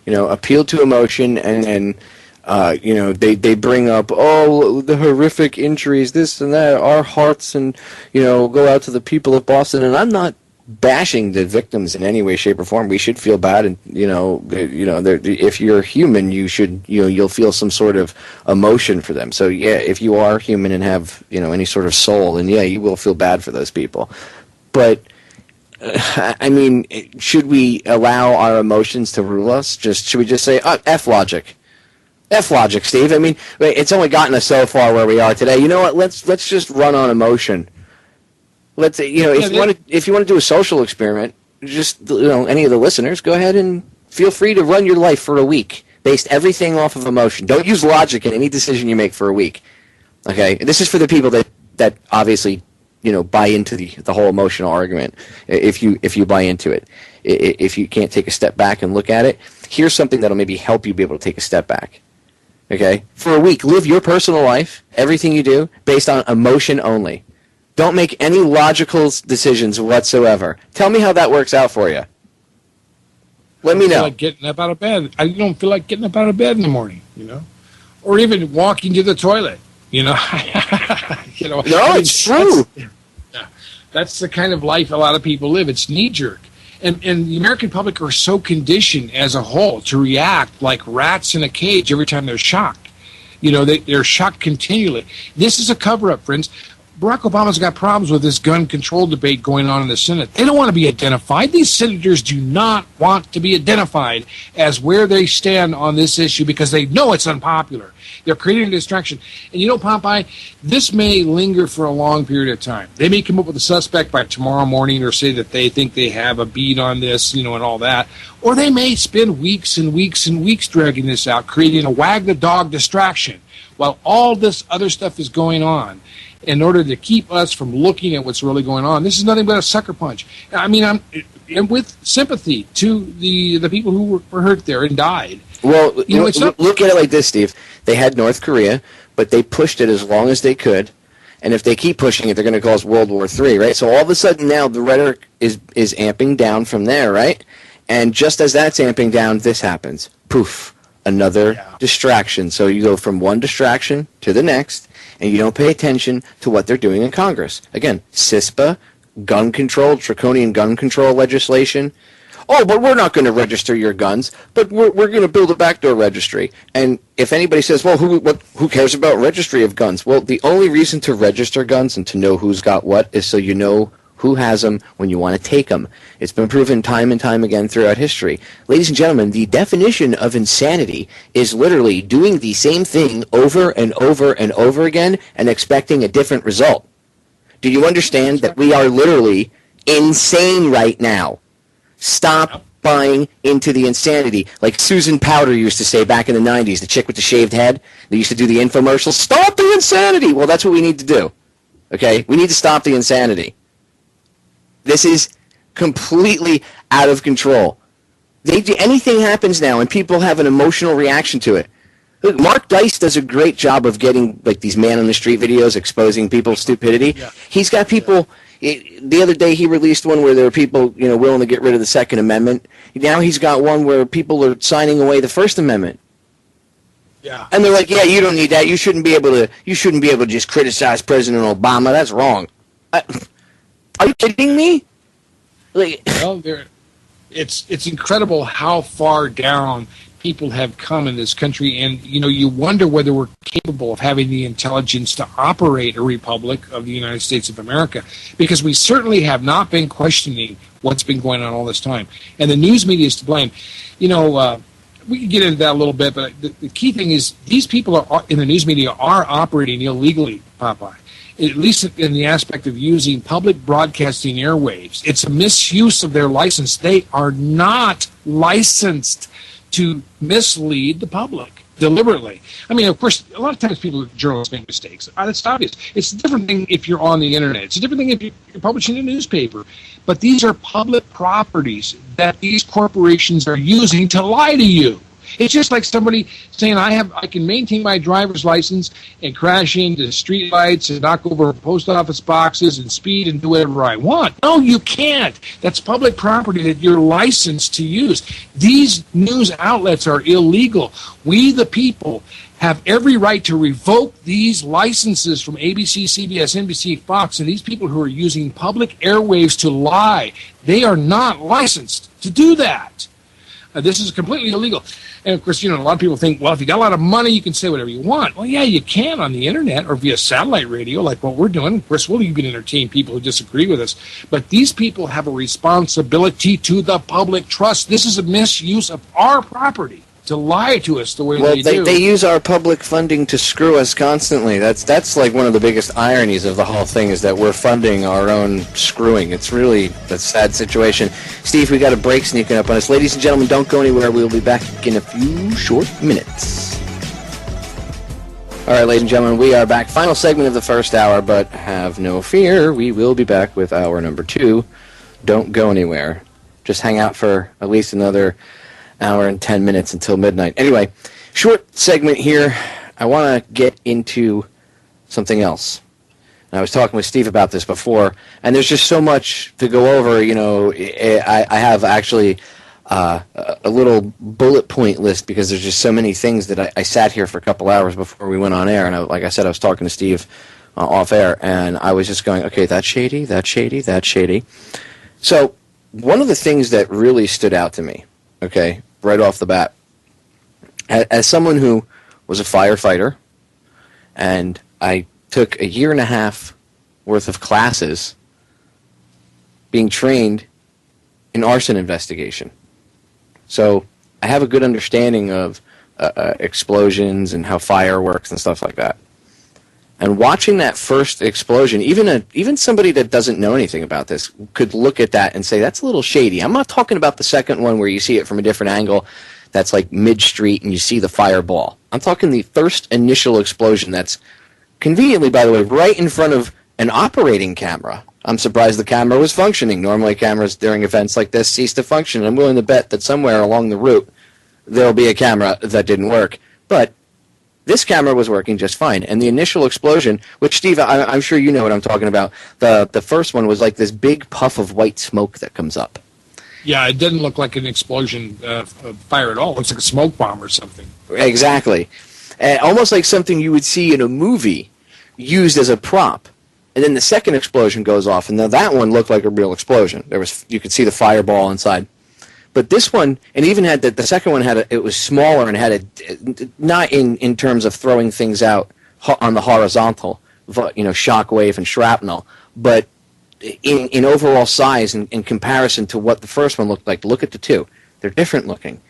appeal to emotion, and they bring up, the horrific injuries, this and that, our hearts, and, go out to the people of Boston. And I'm not bashing the victims in any way, shape, or form. We should feel bad, and, if you're human, you'll feel some sort of emotion for them. So, yeah, if you are human and have, any sort of soul, then, yeah, you will feel bad for those people. But, should we allow our emotions to rule us? Should we just say, F logic? F logic, Steve. It's only gotten us so far where we are today. You know what? Let's just run on emotion. Let's if you want to do a social experiment, just any of the listeners, go ahead and feel free to run your life for a week, based everything off of emotion. Don't use logic in any decision you make for a week. Okay, this is for the people that obviously buy into the whole emotional argument. If you buy into it, if you can't take a step back and look at it, here's something that'll maybe help you be able to take a step back. Okay? For a week, live your personal life, everything you do, based on emotion only. Don't make any logical decisions whatsoever. Tell me how that works out for you. Let me know.
Like getting up out of bed. I don't feel like getting up out of bed in the morning, or even walking to the toilet. No,
it's true.
That's the kind of life a lot of people live. It's knee-jerk. And the American public are so conditioned as a whole to react like rats in a cage every time they're shocked. You know, they're shocked continually. This is a cover-up, friends. Barack Obama's got problems with this gun control debate going on in the Senate. They don't want to be identified. These senators do not want to be identified as where they stand on this issue because they know it's unpopular. They're creating a distraction. And you know, Popeye, this may linger for a long period of time. They may come up with a suspect by tomorrow morning or say that they think they have a beat on this, and all that. Or they may spend weeks and weeks and weeks dragging this out, creating a wag the dog distraction while all this other stuff is going on, in order to keep us from looking at what's really going on. This is nothing but a sucker punch. I mean, I'm with sympathy to the people who were hurt there and died.
Well, look at it like this, Steve. They had North Korea, but they pushed it as long as they could. And if they keep pushing it, they're going to cause World War III, right? So all of a sudden now the rhetoric is amping down from there, right? And just as that's amping down, this happens. Poof, another distraction. So you go from one distraction to the next, and you don't pay attention to what they're doing in Congress. Again, CISPA, gun control, draconian gun control legislation. Oh, but we're not going to register your guns, but we're going to build a backdoor registry. And if anybody says, well, who cares about registry of guns? Well, the only reason to register guns and to know who's got what is so you know who has them when you want to take them. It's been proven time and time again throughout history. Ladies and gentlemen, the definition of insanity is literally doing the same thing over and over and over again and expecting a different result. Do you understand that we are literally insane right now? Stop buying into the insanity. Like Susan Powter used to say back in the 90s, the chick with the shaved head, they used to do the infomercials, stop the insanity! Well, that's what we need to do. Okay? We need to stop the insanity. This is completely out of control. Anything happens now, and people have an emotional reaction to it. Look, Mark Dice does a great job of getting like these man-on-the-street videos exposing people's stupidity. Yeah. He's got people... The other day he released one where there were people, willing to get rid of the Second Amendment. Now he's got one where people are signing away the First Amendment. Yeah. And they're like, yeah, you don't need that. You shouldn't be able to just criticize President Obama. That's wrong. Are you kidding me? Like,
well, it's incredible how far down people have come in this country, and you wonder whether we're capable of having the intelligence to operate a republic of the United States of America, because we certainly have not been questioning what's been going on all this time, and the news media is to blame. We can get into that a little bit, but the key thing is these people in the news media are operating illegally, Popeye. At least in the aspect of using public broadcasting airwaves. It's a misuse of their license. They are not licensed to mislead the public deliberately. I mean, of course, a lot of times journalists make mistakes. That's obvious. It's a different thing if you're on the internet. It's a different thing if you're publishing a newspaper. But these are public properties that these corporations are using to lie to you. It's just like somebody saying, I can maintain my driver's license and crash into street lights and knock over post office boxes and speed and do whatever I want. No, you can't. That's public property that you're licensed to use. These news outlets are illegal. We, the people, have every right to revoke these licenses from ABC, CBS, NBC, Fox, and these people who are using public airwaves to lie. They are not licensed to do that. This is completely illegal. And, of course, a lot of people think, well, if you got a lot of money, you can say whatever you want. Well, yeah, you can on the internet or via satellite radio like what we're doing. Of course, you can entertain people who disagree with us. But these people have a responsibility to the public trust. This is a misuse of our property to lie to us the way they do.
They use our public funding to screw us constantly. That's like one of the biggest ironies of the whole thing is that we're funding our own screwing. It's really a sad situation. Steve, we got a break sneaking up on us. Ladies and gentlemen, don't go anywhere. We'll be back in a few short minutes. All right, ladies and gentlemen, we are back. Final segment of the first hour, but have no fear. We will be back with hour number 2. Don't go anywhere. Just hang out for at least another hour and 10 minutes until midnight. Anyway, short segment here. I want to get into something else. And I was talking with Steve about this before, and there's just so much to go over. I have actually a little bullet point list because there's just so many things that I sat here for a couple hours before we went on air. And like I said, I was talking to Steve off air, and I was just going, okay, that's shady, that's shady, that's shady. So one of the things that really stood out to me, okay, right off the bat, as someone who was a firefighter, and I took a year and a half worth of classes being trained in arson investigation. So I have a good understanding of explosions and how fire works and stuff like that. And watching that first explosion, even somebody that doesn't know anything about this could look at that and say, that's a little shady. I'm not talking about the second one where you see it from a different angle that's like mid-street and you see the fireball. I'm talking the first initial explosion that's conveniently, by the way, right in front of an operating camera. I'm surprised the camera was functioning. Normally cameras during events like this cease to function. I'm willing to bet that somewhere along the route there'll be a camera that didn't work. But this camera was working just fine. And the initial explosion, which, Steve, I'm sure you know what I'm talking about, the first one was like this big puff of white smoke that comes up.
Yeah, it didn't look like an explosion fire at all. It looks like a smoke bomb or something.
Exactly. Almost like something you would see in a movie used as a prop. And then the second explosion goes off, and now that one looked like a real explosion. You could see the fireball inside. But this one, and even had the second one it was smaller and had not in terms of throwing things out on the horizontal, shockwave and shrapnel, but in overall size and in comparison to what the first one looked like. Look at the two; they're different looking.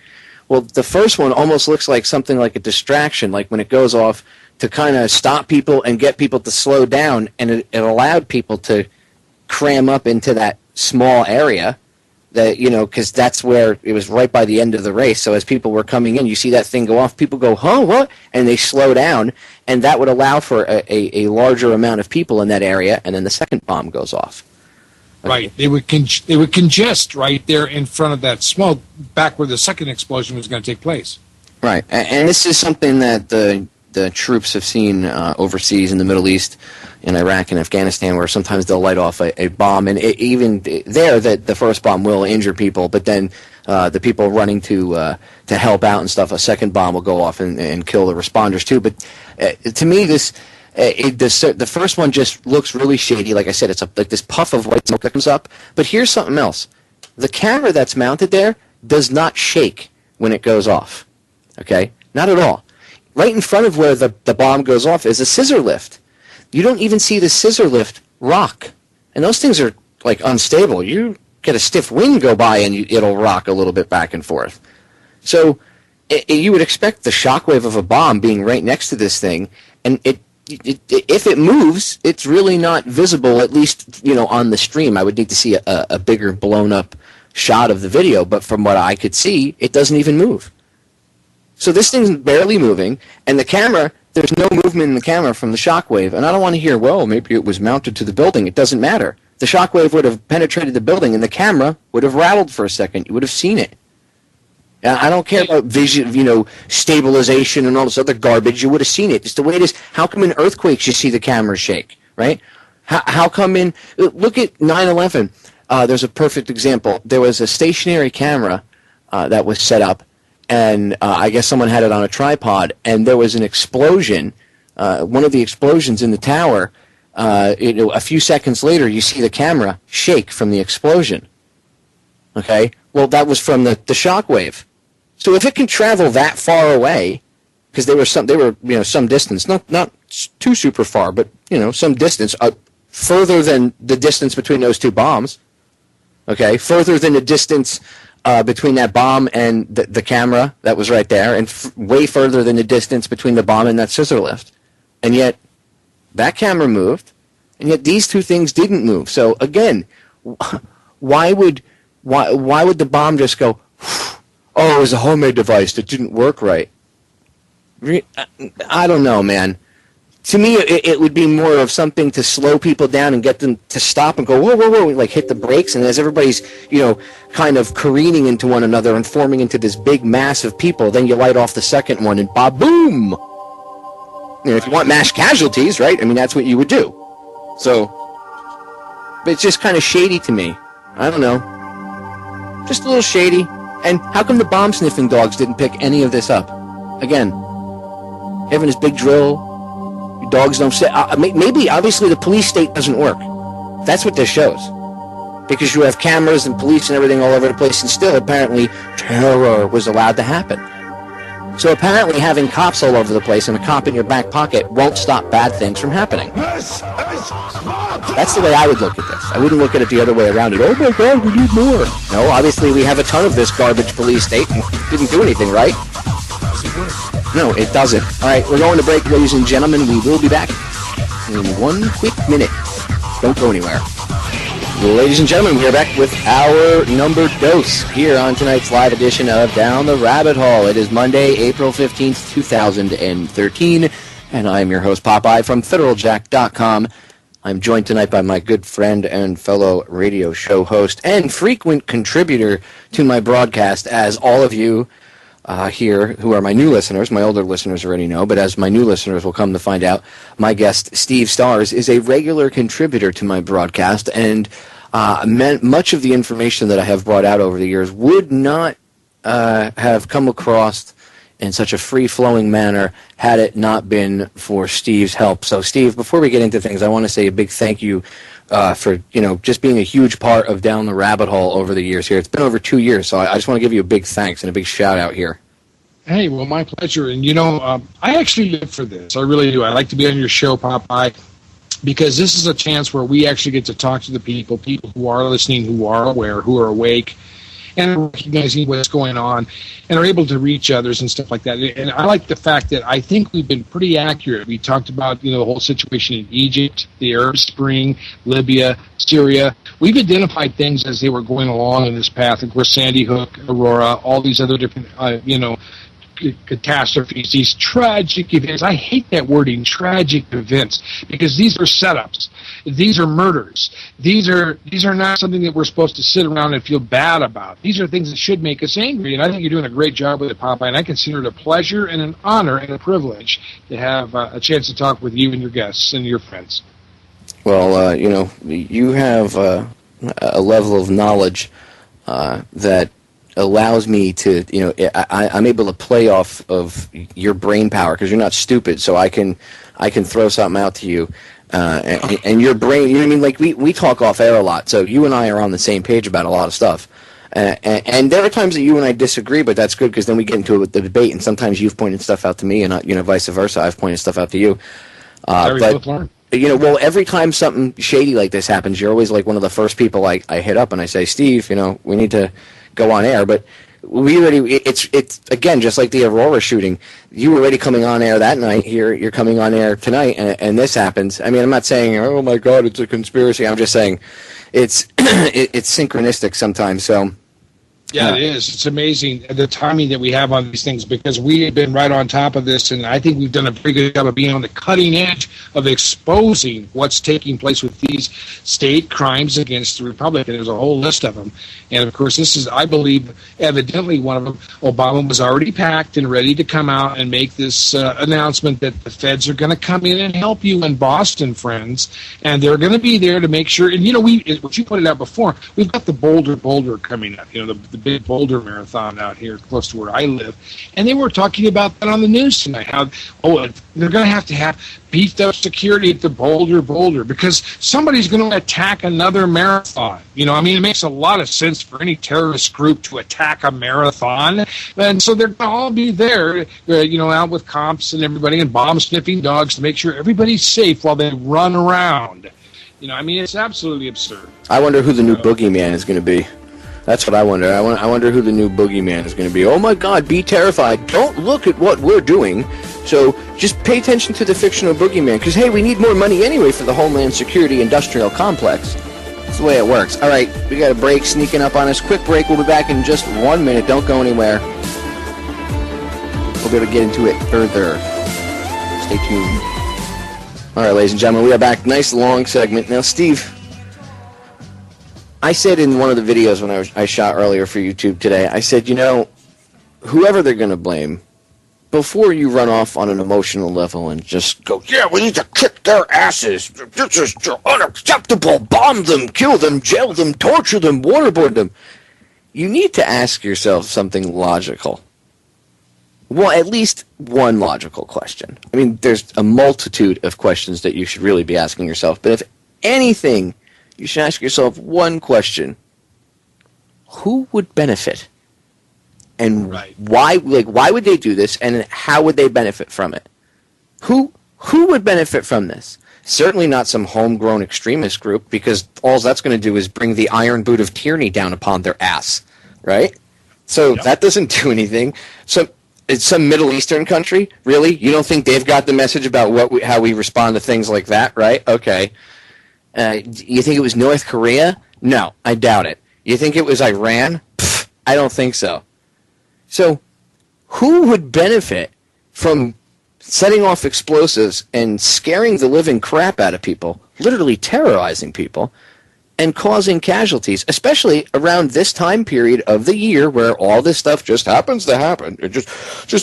Well, the first one almost looks like something like a distraction, like when it goes off to kind of stop people and get people to slow down, and it allowed people to cram up into that small area. That, because that's where it was right by the end of the race. So as people were coming in, you see that thing go off, people go, huh, what? And they slow down, and that would allow for a larger amount of people in that area, and then the second bomb goes off. Okay.
Right. They would congest right there in front of that smoke, back where the second explosion was going to take place.
Right. And this is something that the troops have seen overseas in the Middle East, in Iraq and Afghanistan, where sometimes they'll light off a bomb, and even there, that the first bomb will injure people, but then the people running to help out and stuff, a second bomb will go off and kill the responders too. But to me, the first one just looks really shady. Like I said, it's like this puff of white smoke that comes up. But here's something else: the camera that's mounted there does not shake when it goes off. Okay, not at all. Right in front of where the bomb goes off is a scissor lift. You don't even see the scissor lift rock. And those things are, like, unstable. You get a stiff wind go by and it'll rock a little bit back and forth. So you would expect the shockwave of a bomb being right next to this thing, and if it moves, it's really not visible, at least, on the stream. I would need to see a bigger blown-up shot of the video, but from what I could see, it doesn't even move. So this thing's barely moving, and the camera, there's no movement in the camera from the shockwave. And I don't want to hear, well, maybe it was mounted to the building. It doesn't matter. The shockwave would have penetrated the building, and the camera would have rattled for a second. You would have seen it. I don't care about vision, stabilization and all this other garbage. You would have seen it. It's the way it is. How come in earthquakes you see the cameras shake, right? How come look at 9/11. There's a perfect example. There was a stationary camera that was set up, and I guess someone had it on a tripod, and there was an explosion, one of the explosions in the tower. A few seconds later, you see the camera shake from the explosion. Okay? Well, that was from the shockwave. So if it can travel that far away, because they were some distance, not too super far, but some distance, further than the distance between those two bombs. Okay, further than the distance between that bomb and the camera that was right there, and way further than the distance between the bomb and that scissor lift. And yet, that camera moved, and yet these two things didn't move. So again, why would the bomb just go, oh, it was a homemade device that didn't work right? I don't know, man. To me, it would be more of something to slow people down and get them to stop and go, whoa, whoa, whoa, like hit the brakes. And as everybody's, kind of careening into one another and forming into this big mass of people, then you light off the second one and ba-boom! If you want mass casualties, right? I mean, that's what you would do. So, but it's just kind of shady to me. I don't know. Just a little shady. And how come the bomb-sniffing dogs didn't pick any of this up? Again, having this big drill, dogs don't say. Maybe, obviously, the police state doesn't work. That's what this shows. Because you have cameras and police and everything all over the place, and still, apparently, terror was allowed to happen. So apparently having cops all over the place and a cop in your back pocket won't stop bad things from happening. That's the way I would look at this. I wouldn't look at it the other way around. Oh my God, we need more. No, obviously we have a ton of this garbage police state and didn't do anything, right? No, it doesn't. All right, we're going to break, ladies and gentlemen. We will be back in 1 quick minute. Don't go anywhere. Ladies and gentlemen, we are back with our number dose here on tonight's live edition of Down the Rabbit Hole. It is Monday, April 15th, 2013, and I'm your host, Popeye, from FederalJack.com. I'm joined tonight by my good friend and fellow radio show host and frequent contributor to my broadcast, as all of you here who are my new listeners, my older listeners already know, but as my new listeners will come to find out, my guest, Steve Stars, is a regular contributor to my broadcast, and much of the information that I have brought out over the years would not have come across in such a free-flowing manner had it not been for Steve's help. So, Steve, before we get into things, I want to say a big thank you for, just being a huge part of Down the Rabbit Hole over the years here. It's been over 2 years, so I just want to give you a big thanks and a big shout-out here.
Hey, well, my pleasure. And, I actually live for this. I really do. I like to be on your show, Popeye, because this is a chance where we actually get to talk to the people who are listening, who are aware, who are awake, and recognizing what's going on, and are able to reach others and stuff like that. And I like the fact that I think we've been pretty accurate. We talked about, the whole situation in Egypt, the Arab Spring, Libya, Syria. We've identified things as they were going along in this path. Of course, Sandy Hook, Aurora, all these other different, catastrophes, these tragic events. I hate that wording, tragic events, because these are setups. These are murders. These are not something that we're supposed to sit around and feel bad about. These are things that should make us angry, and I think you're doing a great job with it, Popeye, and I consider it a pleasure and an honor and a privilege to have a chance to talk with you and your guests and your friends. Well,
you have a level of knowledge that allows me to, I'm able to play off of your brain power because you're not stupid. So I can throw something out to you, and your brain. Like we talk off air a lot, so you and I are on the same page about a lot of stuff. And there are times that you and I disagree, but that's good because then we get into the debate, and sometimes you've pointed stuff out to me, and vice versa. I've pointed stuff out to you. Well, every time something shady like this happens, you're always like one of the first people I hit up, and I say, Steve, we need to go on air. But it's again, just like the Aurora shooting, you were already coming on air that night. You're coming on air tonight, and this happens. I mean, I'm not saying, oh my God, it's a conspiracy. I'm just saying it's synchronistic sometimes. So.
Yeah, it is. It's amazing the timing that we have on these things because we have been right on top of this, and I think we've done a very good job of being on the cutting edge of exposing what's taking place with these state crimes against the Republic, and there's a whole list of them. And, of course, this is, I believe, evidently one of them. Obama was already packed and ready to come out and make this announcement that the feds are going to come in and help you in Boston, friends, and they're going to be there to make sure. And, what you pointed out before, we've got the Boulder coming up, the big Boulder Marathon out here close to where I live. And they were talking about that on the news tonight, how, they're going to have beefed up security at the Boulder because somebody's going to attack another marathon. It makes a lot of sense for any terrorist group to attack a marathon. And so they're going to all be there, out with cops and everybody and bomb-sniffing dogs to make sure everybody's safe while they run around. It's absolutely absurd.
I wonder who the new boogeyman is going to be. That's what I wonder. I wonder who the new boogeyman is going to be. Oh my God, be terrified. Don't look at what we're doing. So just pay attention to the fictional boogeyman. Because, hey, we need more money anyway for the Homeland Security Industrial Complex. That's the way it works. All right, we got a break sneaking up on us. Quick break. We'll be back in just 1 minute. Don't go anywhere. We'll be able to get into it further. Stay tuned. All right, ladies and gentlemen, we are back. Nice long segment. Now, Steve, I said in one of the videos when I shot earlier for YouTube today, I said, whoever they're going to blame, before you run off on an emotional level and just go, yeah, we need to kick their asses, this is unacceptable, bomb them, kill them, jail them, torture them, waterboard them, you need to ask yourself something logical. Well, at least one logical question. I mean, there's a multitude of questions that you should really be asking yourself. But if anything, you should ask yourself one question. Who would benefit? And why would they do this, and how would they benefit from it? Who would benefit from this? Certainly not some homegrown extremist group, because all that's going to do is bring the iron boot of tyranny down upon their ass, right? So that doesn't do anything. So it's some Middle Eastern country, really? You don't think they've got the message about how we respond to things like that, right? Okay. You think it was North Korea? No, I doubt it. You think it was Iran? Pfft, I don't think so. So who would benefit from setting off explosives and scaring the living crap out of people, literally terrorizing people, and causing casualties, especially around this time period of the year where all this stuff just happens to happen? It's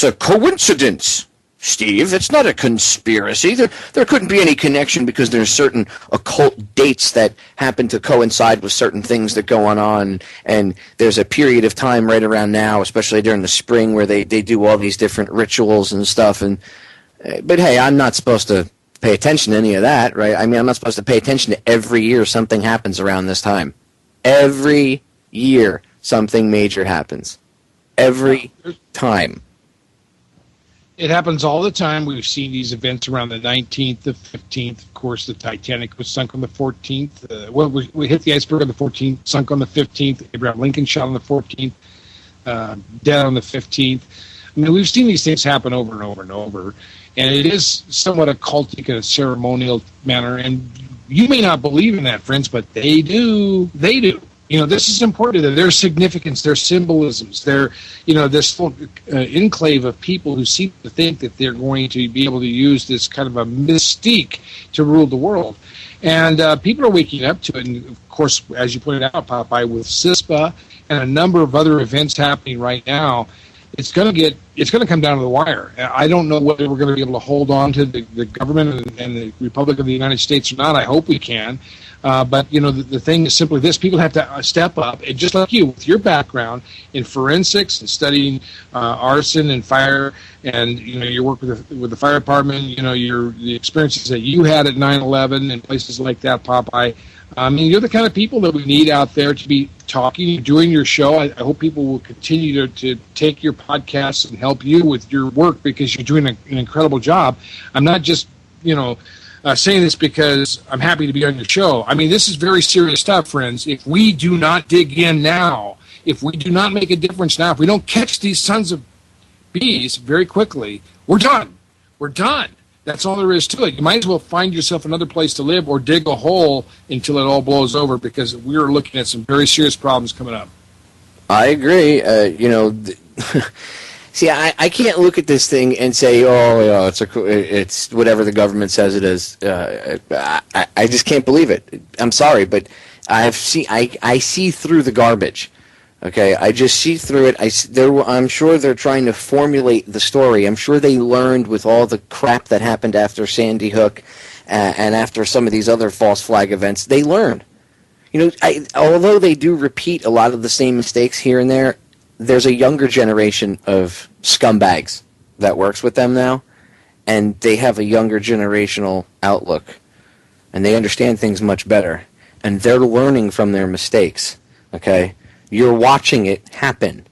a coincidence, Steve. It's not a conspiracy. There couldn't be any connection because there's certain occult dates that happen to coincide with certain things that go on, and there's a period of time right around now, especially during the spring, where they do all these different rituals and stuff. But hey, I'm not supposed to pay attention to any of that, right? I mean, I'm not supposed to pay attention to every year something happens around this time. Every year something major happens. Every time.
It happens all the time. We've seen these events around the 19th, the 15th. Of course, the Titanic was sunk on the 14th. We hit the iceberg on the 14th, sunk on the 15th. Abraham Lincoln shot on the 14th, dead on the 15th. I mean, we've seen these things happen over and over and over. And it is somewhat a cultic and a ceremonial manner. And you may not believe in that, friends, but they do. They do. You know, this is important to them. Their significance, their symbolisms, their, this whole enclave of people who seem to think that they're going to be able to use this kind of a mystique to rule the world. And people are waking up to it. And, of course, as you pointed out, Popeye, with CISPA and a number of other events happening right now, it's going to come down to the wire. I don't know whether we're going to be able to hold on to the government and the Republic of the United States or not. I hope we can. But, the thing is simply this. People have to step up. And just like you, with your background in forensics and studying arson and fire and, your work with the fire department, the experiences that you had at 9/11 and places like that, Popeye, I mean, you're the kind of people that we need out there to be talking, doing your show. I hope people will continue to take your podcasts and help you with your work because you're doing an incredible job. I'm not just, saying this because I'm happy to be on your show. I mean, this is very serious stuff, friends. If we do not dig in now, if we do not make a difference now, if we don't catch these sons of bees very quickly, we're done. We're done. That's all there is to it. You might as well find yourself another place to live or dig a hole until it all blows over because we're looking at some very serious problems coming up. I agree. See, I can't look at this thing and say, it's whatever the government says it is. I just can't believe it. I'm sorry, but I see through the garbage. Okay, I just see through it. I'm sure they're trying to formulate the story. I'm sure they learned with all the crap that happened after Sandy Hook and after some of these other false flag events. They learned. Although they do repeat a lot of the same mistakes here and there, there's a younger generation of scumbags that works with them now, and they have a younger generational outlook, and they understand things much better, and they're learning from their mistakes, okay? You're watching it happen.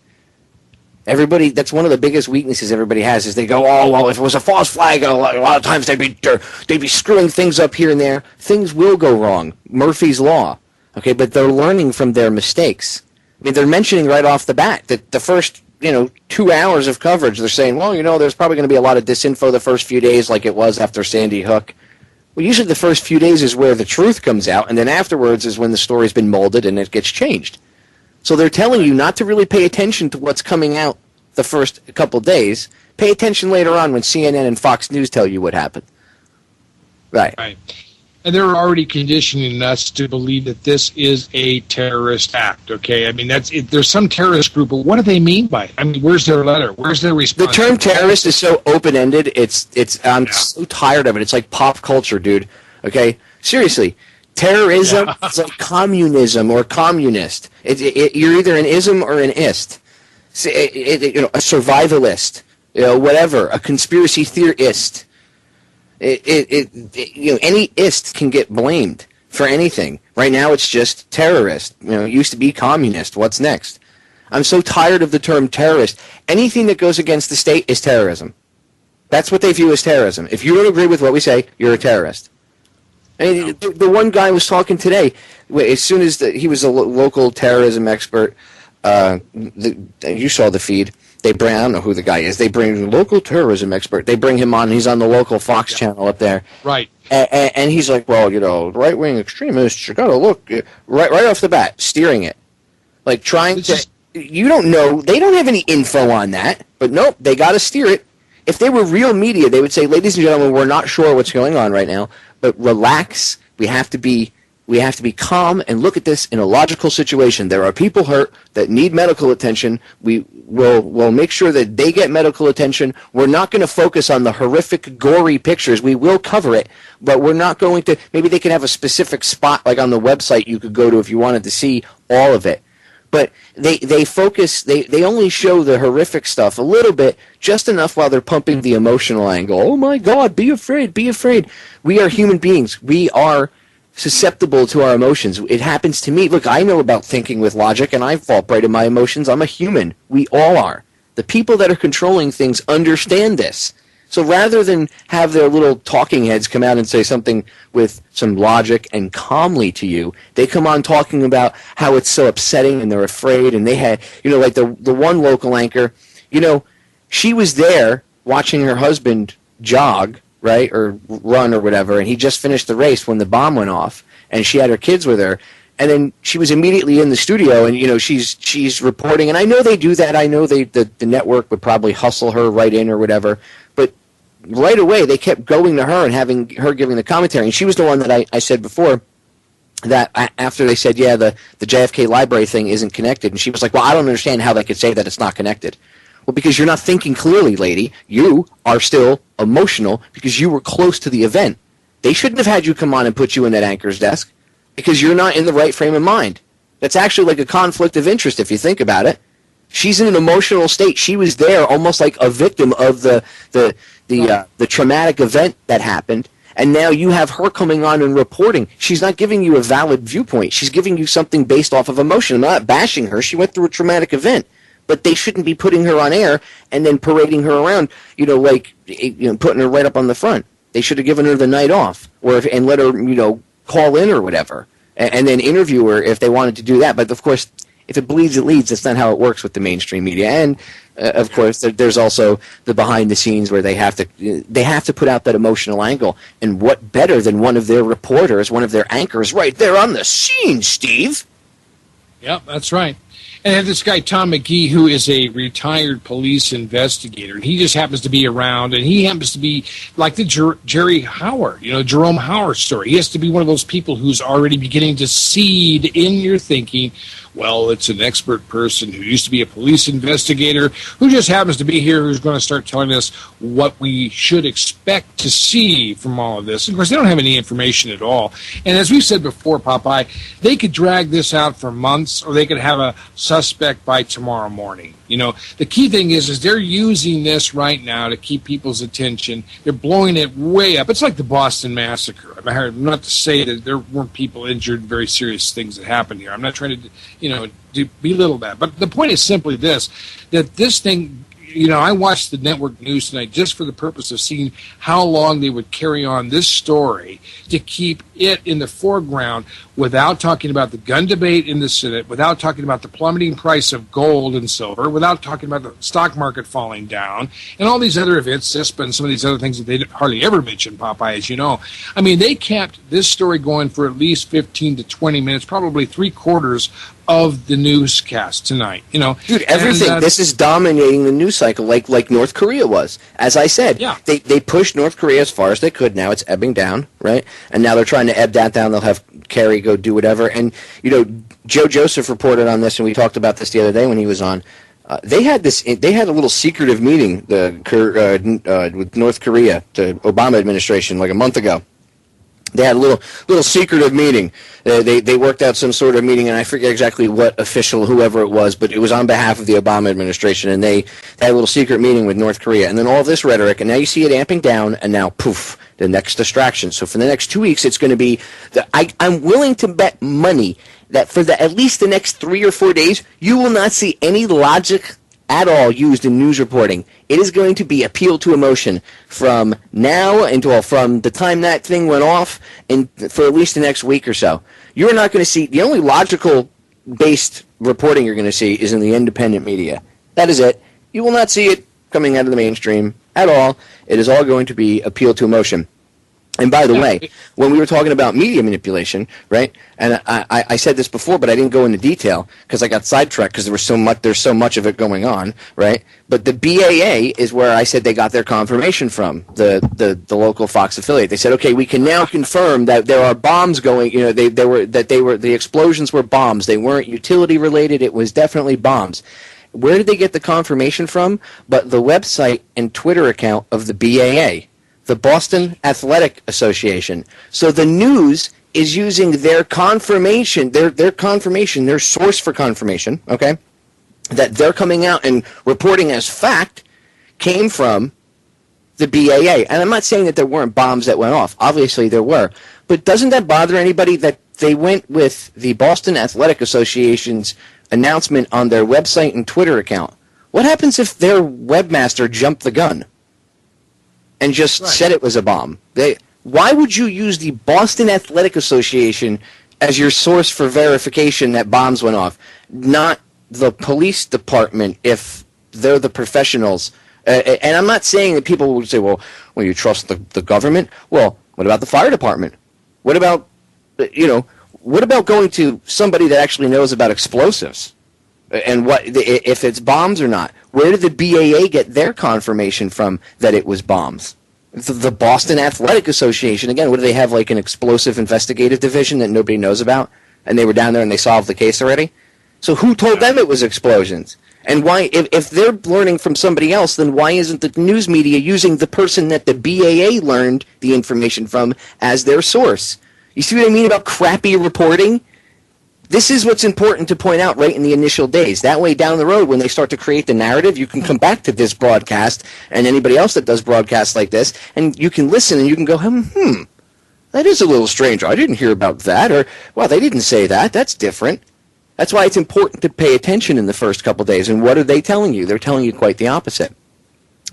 Everybody, that's one of the biggest weaknesses everybody has is they go, if it was a false flag, a lot of times they'd be screwing things up here and there. Things will go wrong. Murphy's Law, okay? But they're learning from their mistakes. I mean, they're mentioning right off the bat that the first, 2 hours of coverage, they're saying, there's probably going to be a lot of disinfo the first few days like it was after Sandy Hook. Well, usually the first few days is where the truth comes out, and then afterwards is when the story's been molded and it gets changed. So they're telling you not to really pay attention to what's coming out the first couple days. Pay attention later on when CNN and Fox News tell you what happened. Right. And they're already conditioning us to believe that this is a terrorist act, okay? I mean, there's some terrorist group, but what do they mean by it? I mean, where's their letter? Where's their response? The term terrorist is so open-ended, I'm so tired of it. It's like pop culture, dude, okay? Seriously. Terrorism is like communism or communist. You're either an ism or an ist.
a survivalist, whatever, a conspiracy theorist. Any ist can get blamed for anything. Right now it's just terrorist. It used to be communist. What's next? I'm so tired of the term terrorist. Anything that goes against the state is terrorism. That's what they view as terrorism. If you don't agree with what we say, you're a terrorist. The one guy was talking today, as soon as he was a local terrorism expert, you saw the feed. I don't know who the guy is. They bring a local terrorism expert. They bring him on. He's on the local Fox channel up there.
Right.
And he's like, well, right-wing extremists, you got to look right off the bat, steering it. Like trying to... You don't know. They don't have any info on that. But nope, they got to steer it. If they were real media, they would say, ladies and gentlemen, we're not sure what's going on right now, but relax. We have to be calm and look at this in a logical situation. There are people hurt that need medical attention. We'll make sure that they get medical attention. We're not going to focus on the horrific, gory pictures. We will cover it, but we're not going to. Maybe they can have a specific spot, like on the website, you could go to if you wanted to see all of it. But they focus, they only show the horrific stuff a little bit, just enough while they're pumping the emotional angle. Oh my God, be afraid, be afraid. We are human beings. We are susceptible to our emotions. It happens to me. Look, I know about thinking with logic, and I fall prey to my emotions. I'm a human. We all are. The people that are controlling things understand this. So rather than have their little talking heads come out and say something with some logic and calmly to you, they come on talking about how it's so upsetting and they're afraid. And they had, like the one local anchor, she was there watching her husband jog, right, or run or whatever, and he just finished the race when the bomb went off, and she had her kids with her. And then she was immediately in the studio, and she's reporting. And I know they do that. I know the network would probably hustle her right in or whatever. But right away, they kept going to her and having her giving the commentary. And she was the one that I said before that after they said, yeah, the JFK library thing isn't connected. And she was like, well, I don't understand how they could say that it's not connected. Well, because you're not thinking clearly, lady. You are still emotional because you were close to the event. They shouldn't have had you come on and put you in that anchor's desk, because you're not in the right frame of mind. That's actually like a conflict of interest if you think about it. She's in an emotional state. She was there almost like a victim of the traumatic event that happened, and now you have her coming on and reporting. She's not giving you a valid viewpoint. She's giving you something based off of emotion. I'm not bashing her. She went through a traumatic event, but they shouldn't be putting her on air and then parading her around, putting her right up on the front. They should have given her the night off, and let her, call in or whatever, and then interview her if they wanted to do that. But of course, if it bleeds, it leads. That's not how it works with the mainstream media. And of course, there's also the behind the scenes where they have to put out that emotional angle. And what better than one of their reporters, one of their anchors, right there on the scene, Steve?
Yep, that's right. And I have this guy, Tom McGee, who is a retired police investigator. And he just happens to be around, and he happens to be like the Jerry Howard, Jerome Howard story. He has to be one of those people who's already beginning to seed in your thinking, well, it's an expert person who used to be a police investigator who just happens to be here, who's going to start telling us what we should expect to see from all of this. Of course, they don't have any information at all. And as we've said before, Popeye, they could drag this out for months, or they could have a suspect by tomorrow morning. The key thing is they're using this right now to keep people's attention. They're blowing it way up. It's like the Boston Massacre. I'm not to say that there weren't people injured, very serious things that happened here. I'm not trying to, belittle that. But the point is simply this, that this thing, I watched the network news tonight just for the purpose of seeing how long they would carry on this story to keep it in the foreground without talking about the gun debate in the Senate, without talking about the plummeting price of gold and silver, without talking about the stock market falling down, and all these other events, CISPA, and some of these other things that they hardly ever mention, Popeye, as you know. I mean, they kept this story going for at least 15 to 20 minutes, probably 3/4 of the newscast tonight.
Dude, everything. This is dominating the news cycle, like North Korea was. As I said,
yeah.
They pushed North Korea as far as they could. Now it's ebbing down, right? And now they're trying to ebb that down. They'll have Kerry go do whatever. And Joe Joseph reported on this, and we talked about this the other day when he was on. They had a little secretive meeting with North Korea, the Obama administration, like a month ago. They had a little secretive meeting. They worked out some sort of meeting, and I forget exactly what official, whoever it was, but it was on behalf of the Obama administration, and they had a little secret meeting with North Korea. And then all this rhetoric, and now you see it amping down, and now, poof, the next distraction. So for the next 2 weeks, it's going to be, I'm willing to bet money that for at least the next 3 or 4 days, you will not see any logic at all used in news reporting. It is going to be appeal to emotion from now until from the time that thing went off and for at least the next week or so. You're not going to see, the only logical based reporting you're going to see is in the independent media. That is it. You will not see it coming out of the mainstream at all. It is all going to be appeal to emotion. And by the way, when we were talking about media manipulation, right, and I said this before, but I didn't go into detail because I got sidetracked because there's so much of it going on, right? But the BAA is where I said they got their confirmation from, the local Fox affiliate. They said, okay, we can now confirm that there are bombs going, the explosions were bombs. They weren't utility related. It was definitely bombs. Where did they get the confirmation from? But the website and Twitter account of the BAA. The Boston Athletic Association. So the news is using their confirmation, their source for confirmation, okay, that they're coming out and reporting as fact came from the BAA. And I'm not saying that there weren't bombs that went off. Obviously there were. But doesn't that bother anybody that they went with the Boston Athletic Association's announcement on their website and Twitter account? What happens if their webmaster jumped the gun and just said it was a bomb? Why would you use the Boston Athletic Association as your source for verification that bombs went off, not the police department if they're the professionals? And I'm not saying that people would say, well, you trust the government? Well, what about the fire department? What about, what about going to somebody that actually knows about explosives? And what if it's bombs or not? Where did the BAA get their confirmation from that it was bombs? The Boston Athletic Association, again, what do they have, like an explosive investigative division that nobody knows about? And they were down there and they solved the case already? So who told them it was explosions? And why, if they're learning from somebody else, then why isn't the news media using the person that the BAA learned the information from as their source? You see what I mean about crappy reporting? This is what's important to point out right in the initial days. That way down the road, when they start to create the narrative, you can come back to this broadcast and anybody else that does broadcasts like this, and you can listen and you can go, that is a little strange. I didn't hear about that. Or, well, they didn't say that. That's different. That's why it's important to pay attention in the first couple days. And what are they telling you? They're telling you quite the opposite.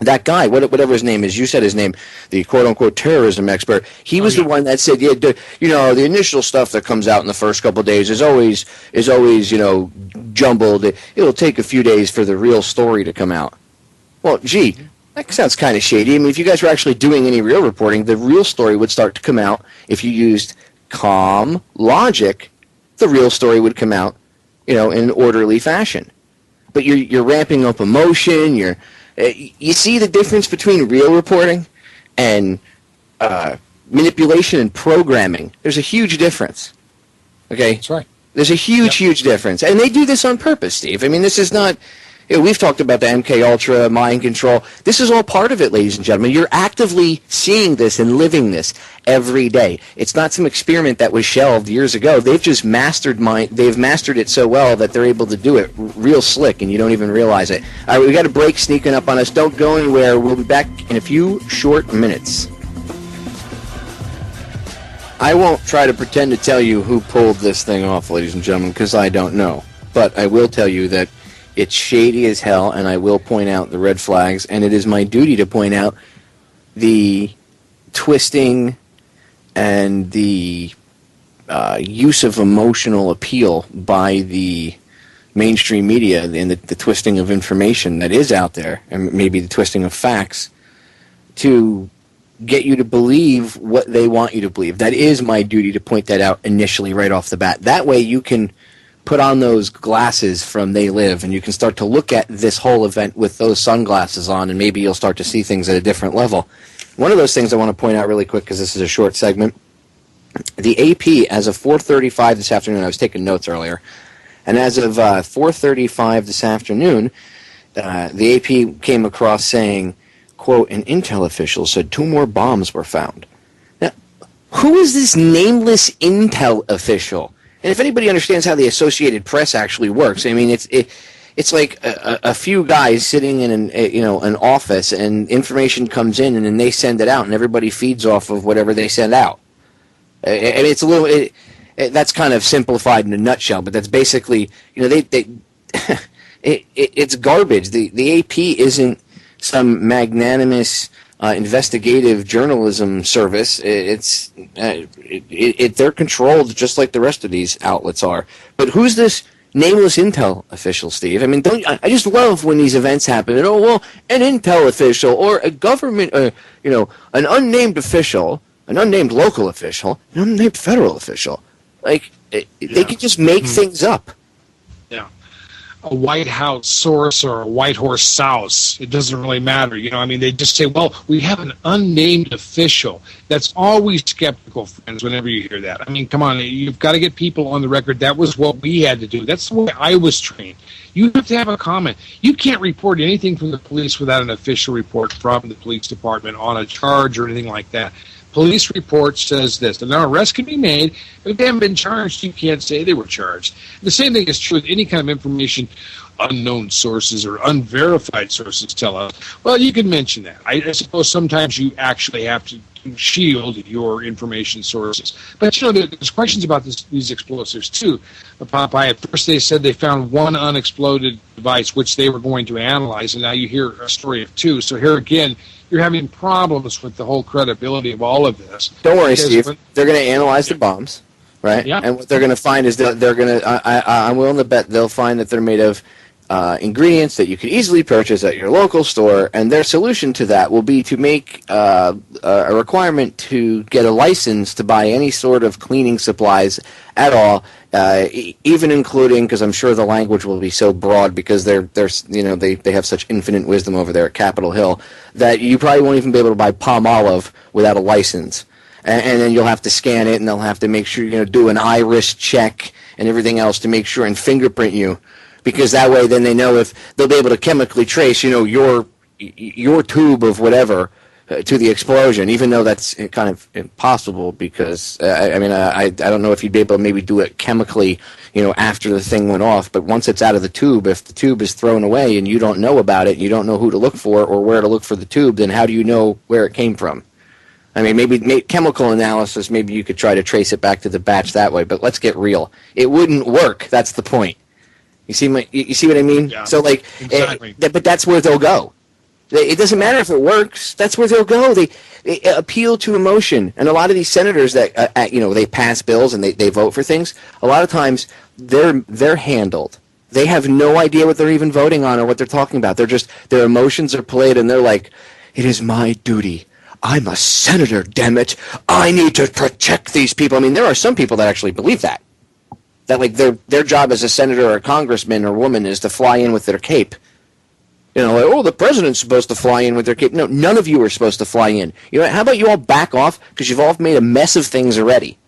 That guy, whatever his name is, you said his name, the quote-unquote terrorism expert, he was the one that said, the initial stuff that comes out in the first couple of days is always jumbled. It'll take a few days for the real story to come out. Well, gee, that sounds kind of shady. I mean, if you guys were actually doing any real reporting, the real story would start to come out. If you used calm logic, the real story would come out, in an orderly fashion. But you're ramping up emotion, you see the difference between real reporting and manipulation and programming. There's a huge difference. Okay?
That's right.
There's a huge difference. And they do this on purpose, Steve. I mean, this is not... we've talked about the MK Ultra, mind control. This is all part of it, ladies and gentlemen. You're actively seeing this and living this every day. It's not some experiment that was shelved years ago. They've just mastered it so well that they're able to do it real slick, and you don't even realize it. All right, we got a break sneaking up on us. Don't go anywhere. We'll be back in a few short minutes. I won't try to pretend to tell you who pulled this thing off, ladies and gentlemen, because I don't know. But I will tell you that it's shady as hell, and I will point out the red flags, and it is my duty to point out the twisting and the use of emotional appeal by the mainstream media and the twisting of information that is out there, and maybe the twisting of facts, to get you to believe what they want you to believe. That is my duty to point that out initially right off the bat. That way you can put on those glasses from They Live, and you can start to look at this whole event with those sunglasses on, and maybe you'll start to see things at a different level. One of those things I want to point out really quick, because this is a short segment, the AP, as of 4:35 this afternoon, I was taking notes earlier, and as of 4:35 this afternoon, the AP came across saying, quote, an intel official said 2 more bombs were found. Now, who is this nameless intel official? And if anybody understands how the Associated Press actually works, I mean, it's like a few guys sitting in an office, and information comes in, and then they send it out, and everybody feeds off of whatever they send out. I mean, it's a little. That's kind of simplified in a nutshell, but that's basically, it's garbage. The AP isn't some magnanimous investigative journalism service. They're controlled just like the rest of these outlets are. But who's this nameless intel official, Steve? I mean, I just love when these events happen. And, an intel official or a government, an unnamed official, an unnamed local official, an unnamed federal official. Like, they can just make things up.
Yeah. A White House source or a White Horse souse. It doesn't really matter. They just say, well, we have an unnamed official. That's always skeptical, friends, whenever you hear that. I mean, come on, you've got to get people on the record. That was what we had to do. That's the way I was trained. You have to have a comment. You can't report anything from the police without an official report from the police department on a charge or anything like that. Police report says this. And an arrest can be made, but if they haven't been charged, you can't say they were charged. The same thing is true with any kind of information unknown sources or unverified sources tell us. Well, you can mention that. I suppose sometimes you actually have to shield your information sources. But, there's questions about these explosives, too. Popeye, at first they said they found one unexploded device, which they were going to analyze, and now you hear a story of two. So here again, you're having problems with the whole credibility of all of this.
Don't worry, Steve. They're going to analyze the bombs, right?
Yeah.
And what they're going to find is they're going to, I'm willing to bet they'll find that they're made of ingredients that you could easily purchase at your local store, and their solution to that will be to make a requirement to get a license to buy any sort of cleaning supplies at all, even including, because I'm sure the language will be so broad because they have such infinite wisdom over there at Capitol Hill, that you probably won't even be able to buy palm olive without a license. And then you'll have to scan it, and they'll have to make sure you're going to do an iris check and everything else to make sure and fingerprint you. Because that way, then they know if they'll be able to chemically trace, your tube of whatever to the explosion. Even though that's kind of impossible, because I don't know if you'd be able to maybe do it chemically, after the thing went off. But once it's out of the tube, if the tube is thrown away and you don't know about it, you don't know who to look for or where to look for the tube, then how do you know where it came from? I mean, maybe chemical analysis. Maybe you could try to trace it back to the batch that way. But let's get real. It wouldn't work. That's the point. You see what I mean?
Yeah,
so,
exactly.
But that's where they'll go. It doesn't matter if it works. That's where they'll go. They appeal to emotion. And a lot of these senators that, they pass bills and they vote for things, a lot of times they're handled. They have no idea what they're even voting on or what they're talking about. Their emotions are played, and they're like, it is my duty. I'm a senator, damn it. I need to protect these people. I mean, there are some people that actually believe that. That their job as a senator or a congressman or woman is to fly in with their cape. The president's supposed to fly in with their cape. No, none of you are supposed to fly in. How about you all back off, because you've all made a mess of things already.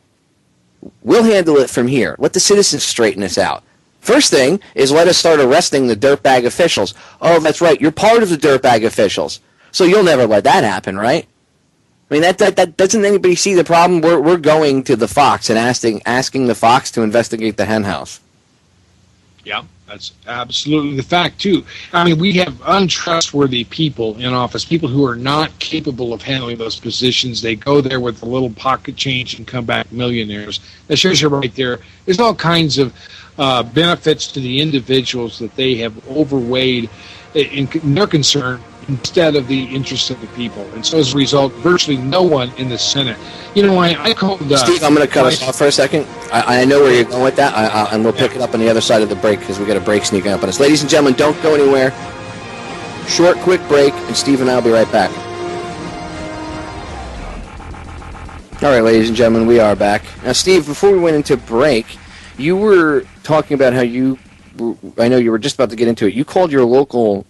We'll handle it from here. Let the citizens straighten this out. First thing is let us start arresting the dirtbag officials. Oh, that's right, you're part of the dirtbag officials. So you'll never let that happen, right? I mean, that doesn't anybody see the problem? We're going to the Fox and asking the Fox to investigate the hen house.
Yeah, that's absolutely the fact, too. I mean, we have untrustworthy people in office, people who are not capable of handling those positions. They go there with a little pocket change and come back millionaires. That shows you right there. There's all kinds of benefits to the individuals that they have overweighed in their concern instead of the interests of the people. And so as a result, virtually no one in the Senate. I called...
Steve, I'm going to cut us off for a second. I know where you're going with that, and we'll pick it up on the other side of the break because we got a break sneaking up on us. Ladies and gentlemen, don't go anywhere. Short, quick break, and Steve and I will be right back. All right, ladies and gentlemen, we are back. Now, Steve, before we went into break, you were talking about how I know you were just about to get into it. You called your local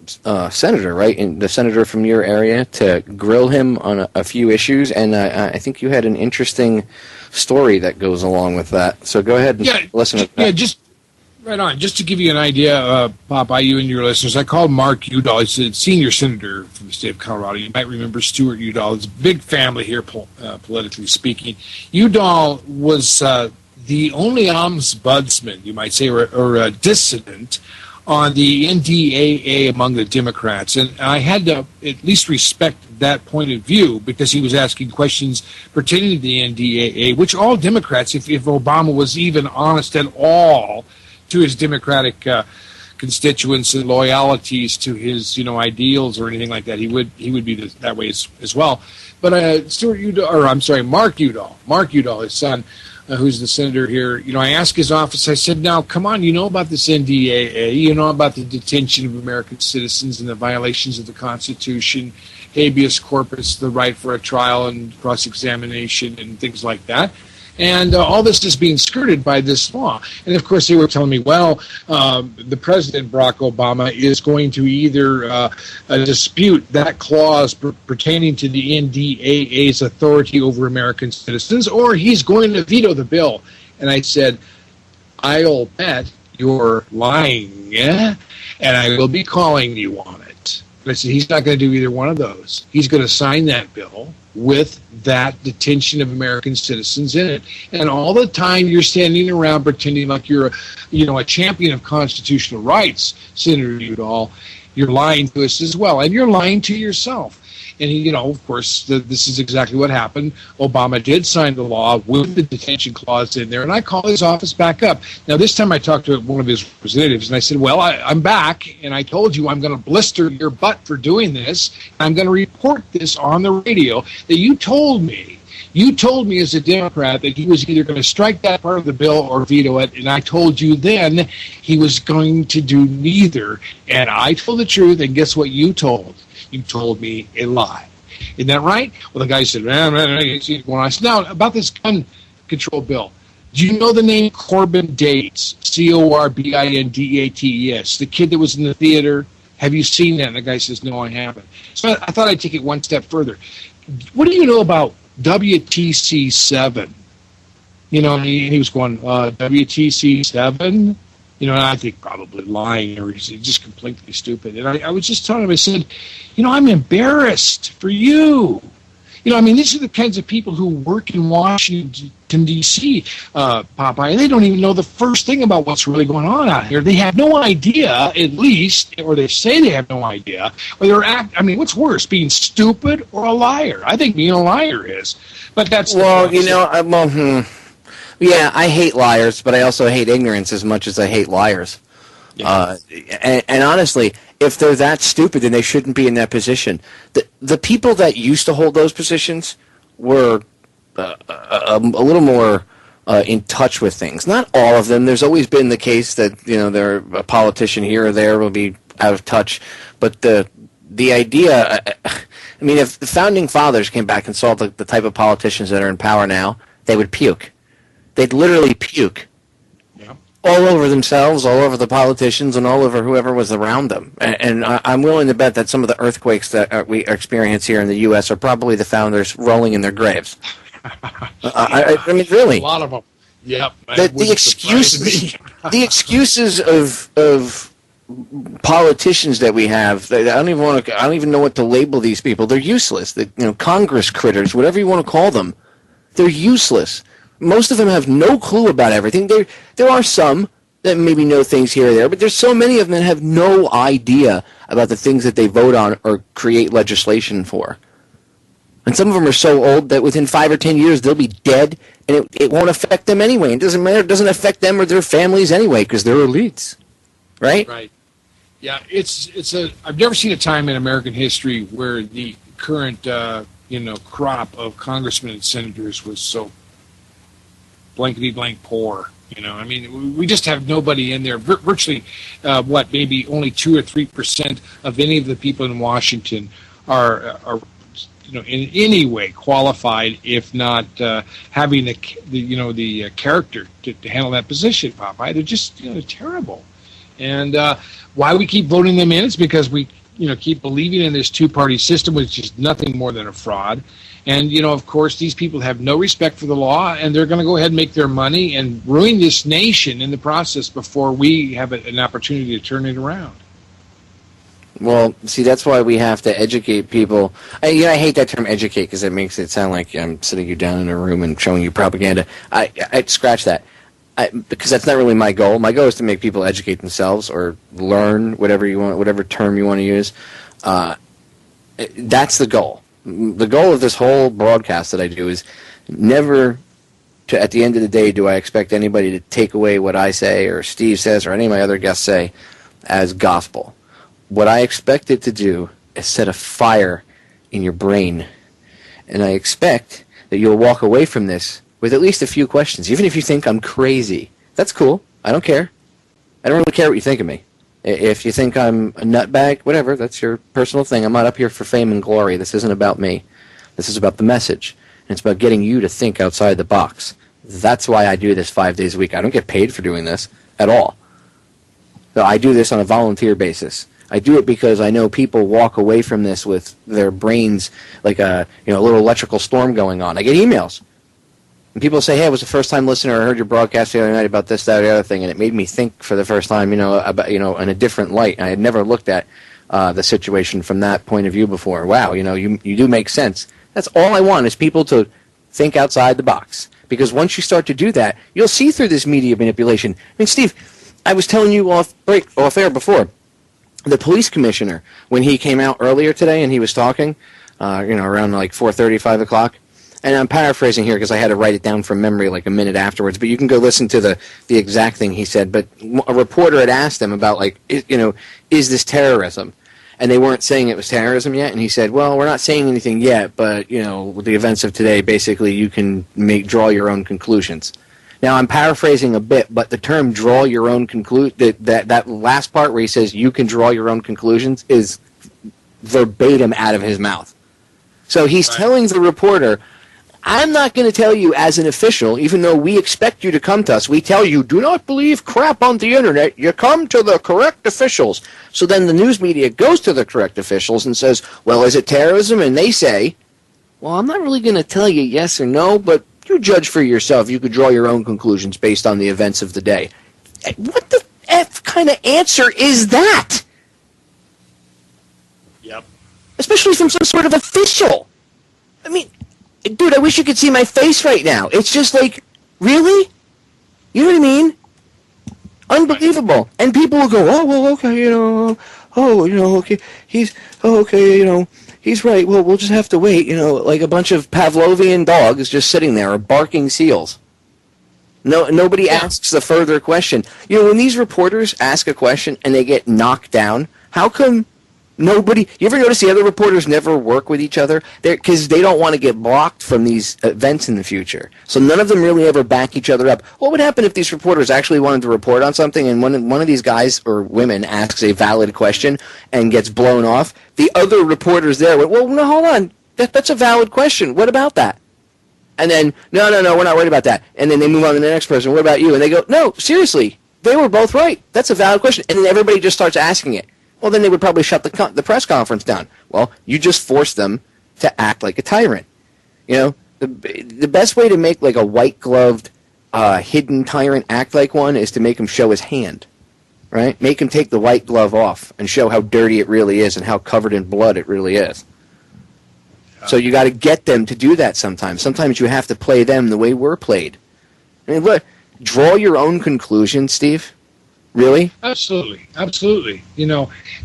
senator, right, and the senator from your area, to grill him on a few issues, and I think you had an interesting story that goes along with that. So go ahead and listen to that.
Yeah, Right on. Just to give you an idea, Popeye, you and your listeners, I called Mark Udall. He's a senior senator from the state of Colorado. You might remember Stuart Udall. It's a big family here, politically speaking. Udall was the only ombudsman, you might say, or a dissident on the NDAA among the Democrats. And I had to at least respect that point of view because he was asking questions pertaining to the NDAA, which all Democrats, if Obama was even honest at all to his Democratic constituents and loyalties to his, ideals or anything like that, he would be that way as well. But Mark Udall, his son, who's the senator here, I asked his office, I said, now, come on, you know about this NDAA, you know about the detention of American citizens and the violations of the Constitution, habeas corpus, the right for a trial and cross-examination and things like that. And all this is being skirted by this law. And, of course, they were telling me, well, the President, Barack Obama, is going to either dispute that clause pertaining to the NDAA's authority over American citizens, or he's going to veto the bill. And I said, I'll bet you're lying, and I will be calling you on it. And I said, he's not going to do either one of those. He's going to sign that bill with that detention of American citizens in it. And all the time you're standing around pretending like you're a champion of constitutional rights, Senator Udall, you're lying to us as well. And you're lying to yourself. And, of course, this is exactly what happened. Obama did sign the law with the detention clause in there, and I called his office back up. Now, this time I talked to one of his representatives, and I said, well, I'm back, and I told you I'm going to blister your butt for doing this. I'm going to report this on the radio that you told me as a Democrat that he was either going to strike that part of the bill or veto it, and I told you then he was going to do neither. And I told the truth, and guess what you told? You told me a lie. Isn't that right? Well, the guy said, I said, now, about this gun control bill, do you know the name Corbin Dates? Corbindates, the kid that was in the theater? Have you seen that? And the guy says, no, I haven't. So I thought I'd take it one step further. What do you know about WTC 7? He was going, WTC 7? And I think probably lying or he's just completely stupid. And I was just telling him, I said, I'm embarrassed for you. These are the kinds of people who work in Washington, D.C., Popeye. They don't even know the first thing about what's really going on out here. They have no idea, at least, or they say they have no idea. Or what's worse, being stupid or a liar? I think being a liar is. But that's
yeah, I hate liars, but I also hate ignorance as much as I hate liars. Yeah. And honestly, if they're that stupid, then they shouldn't be in that position. The people that used to hold those positions were a little more in touch with things. Not all of them. There's always been the case that they're a politician here or there will be out of touch. But the idea, if the founding fathers came back and saw the type of politicians that are in power now, they would puke. They'd literally puke all over themselves, all over the politicians, and all over whoever was around them. And I'm willing to bet that some of the earthquakes that we experience here in the U.S. are probably the founders rolling in their graves. Really.
A lot of them. Yep.
The excuses of politicians that we have, I don't even know what to label these people. They're useless. Congress critters, whatever you want to call them. They're useless. Most of them have no clue about everything. There are some that maybe know things here or there, but there's so many of them that have no idea about the things that they vote on or create legislation for. And some of them are so old that within 5 or 10 years they'll be dead, and it won't affect them anyway. It doesn't matter. It doesn't affect them or their families anyway because they're elites, right?
Right. Yeah, I've never seen a time in American history where the current crop of congressmen and senators was so blankety blank poor. We just have nobody in there. Virtually, maybe only 2 or 3% of any of the people in Washington are in any way qualified, if not having the character to handle that position. Popeye, they're just terrible. And why we keep voting them in is because we keep believing in this two-party system, which is nothing more than a fraud. And, of course, these people have no respect for the law, and they're going to go ahead and make their money and ruin this nation in the process before we have an opportunity to turn it around.
Well, see, that's why we have to educate people. I hate that term educate because it makes it sound like I'm sitting you down in a room and showing you propaganda. I scratch that. Because that's not really my goal. My goal is to make people educate themselves or learn whatever you want, whatever term you want to use. That's the goal. The goal of this whole broadcast that I do is never to, at the end of the day, do I expect anybody to take away what I say or Steve says or any of my other guests say as gospel. What I expect it to do is set a fire in your brain. And I expect that you'll walk away from this with at least a few questions. Even if you think I'm crazy, that's cool. I don't care. I don't really care what you think of me. If you think I'm a nutbag, whatever, that's your personal thing. I'm not up here for fame and glory. This isn't about me. This is about the message. And it's about getting you to think outside the box. That's why I do this 5 days a week. I don't get paid for doing this at all. So I do this on a volunteer basis. I do it because I know people walk away from this with their brains like a little electrical storm going on. I get emails. And people say, hey, I was a first-time listener. I heard your broadcast the other night about this, that, or the other thing, and it made me think for the first time, about, in a different light. I had never looked at the situation from that point of view before. Wow, you do make sense. That's all I want is people to think outside the box. Because once you start to do that, you'll see through this media manipulation. I mean, Steve, I was telling you off air before, the police commissioner, when he came out earlier today and he was talking, around like 4:30, 5 o'clock, and I'm paraphrasing here because I had to write it down from memory like a minute afterwards, but you can go listen to the exact thing he said. But a reporter had asked him about, is this terrorism? And they weren't saying it was terrorism yet, and he said, well, we're not saying anything yet, but, with the events of today, basically you can draw your own conclusions. Now, I'm paraphrasing a bit, but the term draw your own that last part where he says you can draw your own conclusions is verbatim out of his mouth. So he's telling the reporter, I'm not going to tell you as an official, even though we expect you to come to us. We tell you, do not believe crap on the internet. You come to the correct officials. So then the news media goes to the correct officials and says, well, is it terrorism? And they say, well, I'm not really going to tell you yes or no, but you judge for yourself. You could draw your own conclusions based on the events of the day. What the F kind of answer is that?
Yep.
Especially from some sort of official. I mean, dude, I wish you could see my face right now. It's just like, really? You know what I mean? Unbelievable. And people will go, oh, well, okay, okay, he's right. Well, we'll just have to wait, like a bunch of Pavlovian dogs just sitting there or barking seals. Nobody asks the further question. When these reporters ask a question and they get knocked down, how come nobody... You ever notice the other reporters never work with each other? Because they don't want to get blocked from these events in the future. So none of them really ever back each other up. What would happen if these reporters actually wanted to report on something and one of these guys or women asks a valid question and gets blown off? The other reporters there went, well, no, hold on. That's a valid question. What about that? And then, no, we're not worried about that. And then they move on to the next person. What about you? And they go, no, seriously, they were both right. That's a valid question. And then everybody just starts asking it. Well, then they would probably shut the press conference down. Well, you just forced them to act like a tyrant. The best way to make like a white-gloved, hidden tyrant act like one is to make him show his hand, right? Make him take the white glove off and show how dirty it really is and how covered in blood it really is. So you got to get them to do that sometimes. Sometimes you have to play them the way we're played. I mean, look, draw your own conclusions, Steve. Really?
Absolutely.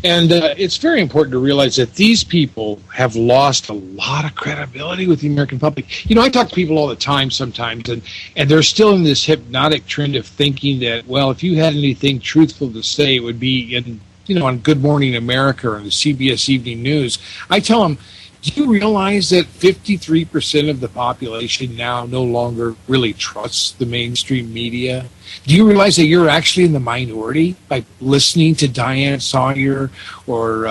And it's very important to realize that these people have lost a lot of credibility with the American public. I talk to people all the time sometimes, and they're still in this hypnotic trend of thinking that, well, if you had anything truthful to say, it would be on Good Morning America or the CBS Evening News. I tell them, do you realize that 53% of the population now no longer really trusts the mainstream media? Do you realize that you're actually in the minority by listening to Diane Sawyer or,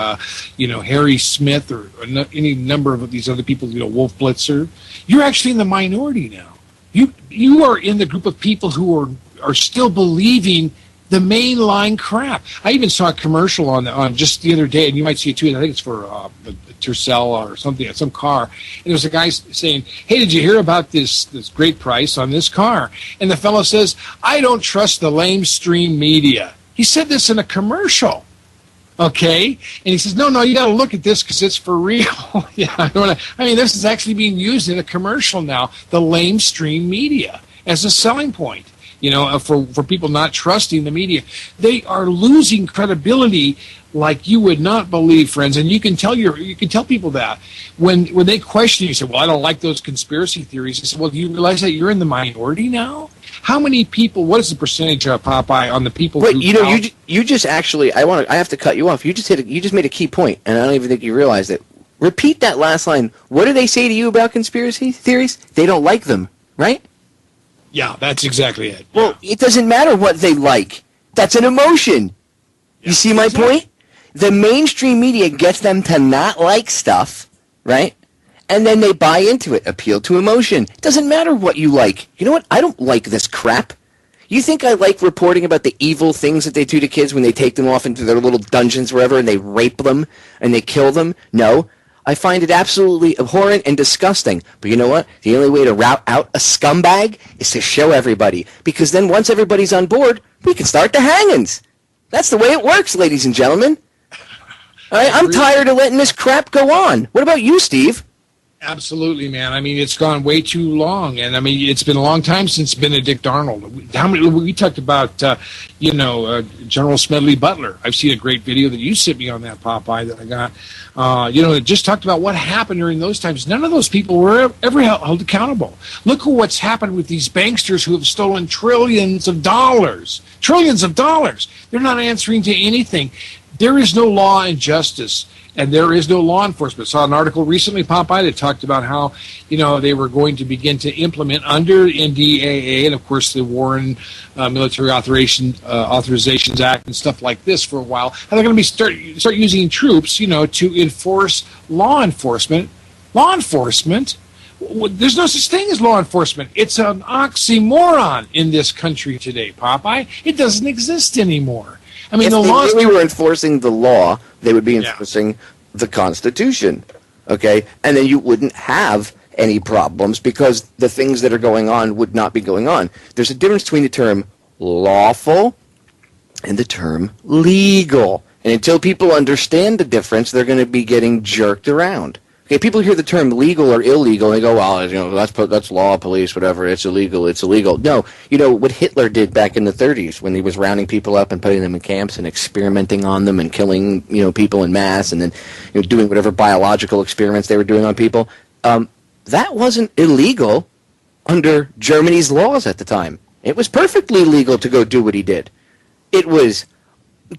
Harry Smith or any number of these other people, Wolf Blitzer? You're actually in the minority now. You are in the group of people who are still believing The mainline crap. I even saw a commercial on just the other day, and you might see it too. I think it's for Tercel or something, some car. And there was a guy saying, "Hey, did you hear about this great price on this car?" And the fellow says, "I don't trust the lamestream media." He said this in a commercial. Okay, and he says, no, you got to look at this because it's for real. I mean, this is actually being used in a commercial now, the lamestream media, as a selling point, for people not trusting the media. They are losing credibility like you would not believe, friends. And you can tell people that when they question you, say, well, I don't like those conspiracy theories. I said, well, do you realize that you're in the minority now? How many people? What is the percentage of Popeye on the people?
Wait, you just actually. I have to cut you off. You just made a key point, and I don't even think you realized it. Repeat that last line. What do they say to you about conspiracy theories? They don't like them, right?
Yeah, that's exactly it.
Well, it doesn't matter what they like. That's an emotion. You see my point? The mainstream media gets them to not like stuff, right? And then they buy into it. Appeal to emotion. It doesn't matter what you like. You know what? I don't like this crap. You think I like reporting about the evil things that they do to kids when they take them off into their little dungeons wherever and they rape them and they kill them? No. I find it absolutely abhorrent and disgusting. But you know what? The only way to rout out a scumbag is to show everybody. Because then once everybody's on board, we can start the hangings. That's the way it works, ladies and gentlemen. All right, I'm tired of letting this crap go on. What about you, Steve?
Absolutely, man. I mean, it's gone way too long, and I mean, it's been a long time since Benedict Arnold. We talked about, General Smedley Butler. I've seen a great video that you sent me on that, Popeye, that I got. It just talked about what happened during those times. None of those people were ever held accountable. Look at what's happened with these banksters who have stolen trillions of dollars. Trillions of dollars. They're not answering to anything. There is no law and justice, and there is no law enforcement. I saw an article recently, Popeye, that talked about how, they were going to begin to implement under NDAA and, of course, the Warren Military Authorizations Act and stuff like this for a while. How they're going to start using troops, to enforce law enforcement. Law enforcement? There's no such thing as law enforcement. It's an oxymoron in this country today, Popeye. It doesn't exist anymore. I mean,
if they really were enforcing the law, they would be enforcing the Constitution, okay? And then you wouldn't have any problems because the things that are going on would not be going on. There's a difference between the term lawful and the term legal. And until people understand the difference, they're going to be getting jerked around. Okay, people hear the term legal or illegal, and they go, well, that's law, police, whatever, it's illegal, it's illegal. No, what Hitler did back in the 30s when he was rounding people up and putting them in camps and experimenting on them and killing, people in mass and then doing whatever biological experiments they were doing on people, that wasn't illegal under Germany's laws at the time. It was perfectly legal to go do what he did. It was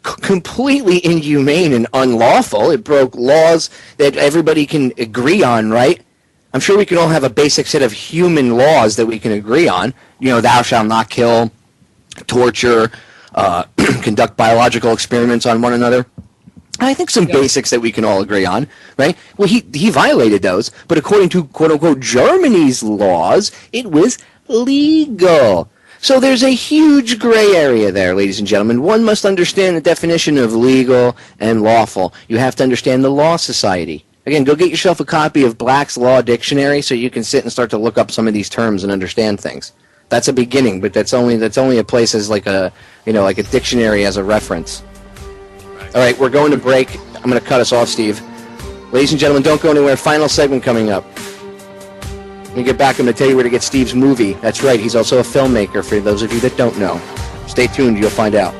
completely inhumane and unlawful. It broke laws that everybody can agree on, right? I'm sure we can all have a basic set of human laws that we can agree on. Thou shalt not kill, torture, conduct biological experiments on one another. I think some basics that we can all agree on, right? Well, he violated those, but according to quote-unquote Germany's laws, it was legal. So there's a huge gray area there, ladies and gentlemen. One must understand the definition of legal and lawful. You have to understand the Law Society. Again, go get yourself a copy of Black's Law Dictionary so you can sit and start to look up some of these terms and understand things. That's a beginning, but that's only a place as like a dictionary as a reference. All right, we're going to break. I'm going to cut us off, Steve. Ladies and gentlemen, don't go anywhere. Final segment coming up. When we get back, I'm going to tell you where to get Steve's movie. That's right, he's also a filmmaker, for those of you that don't know. Stay tuned, you'll find out.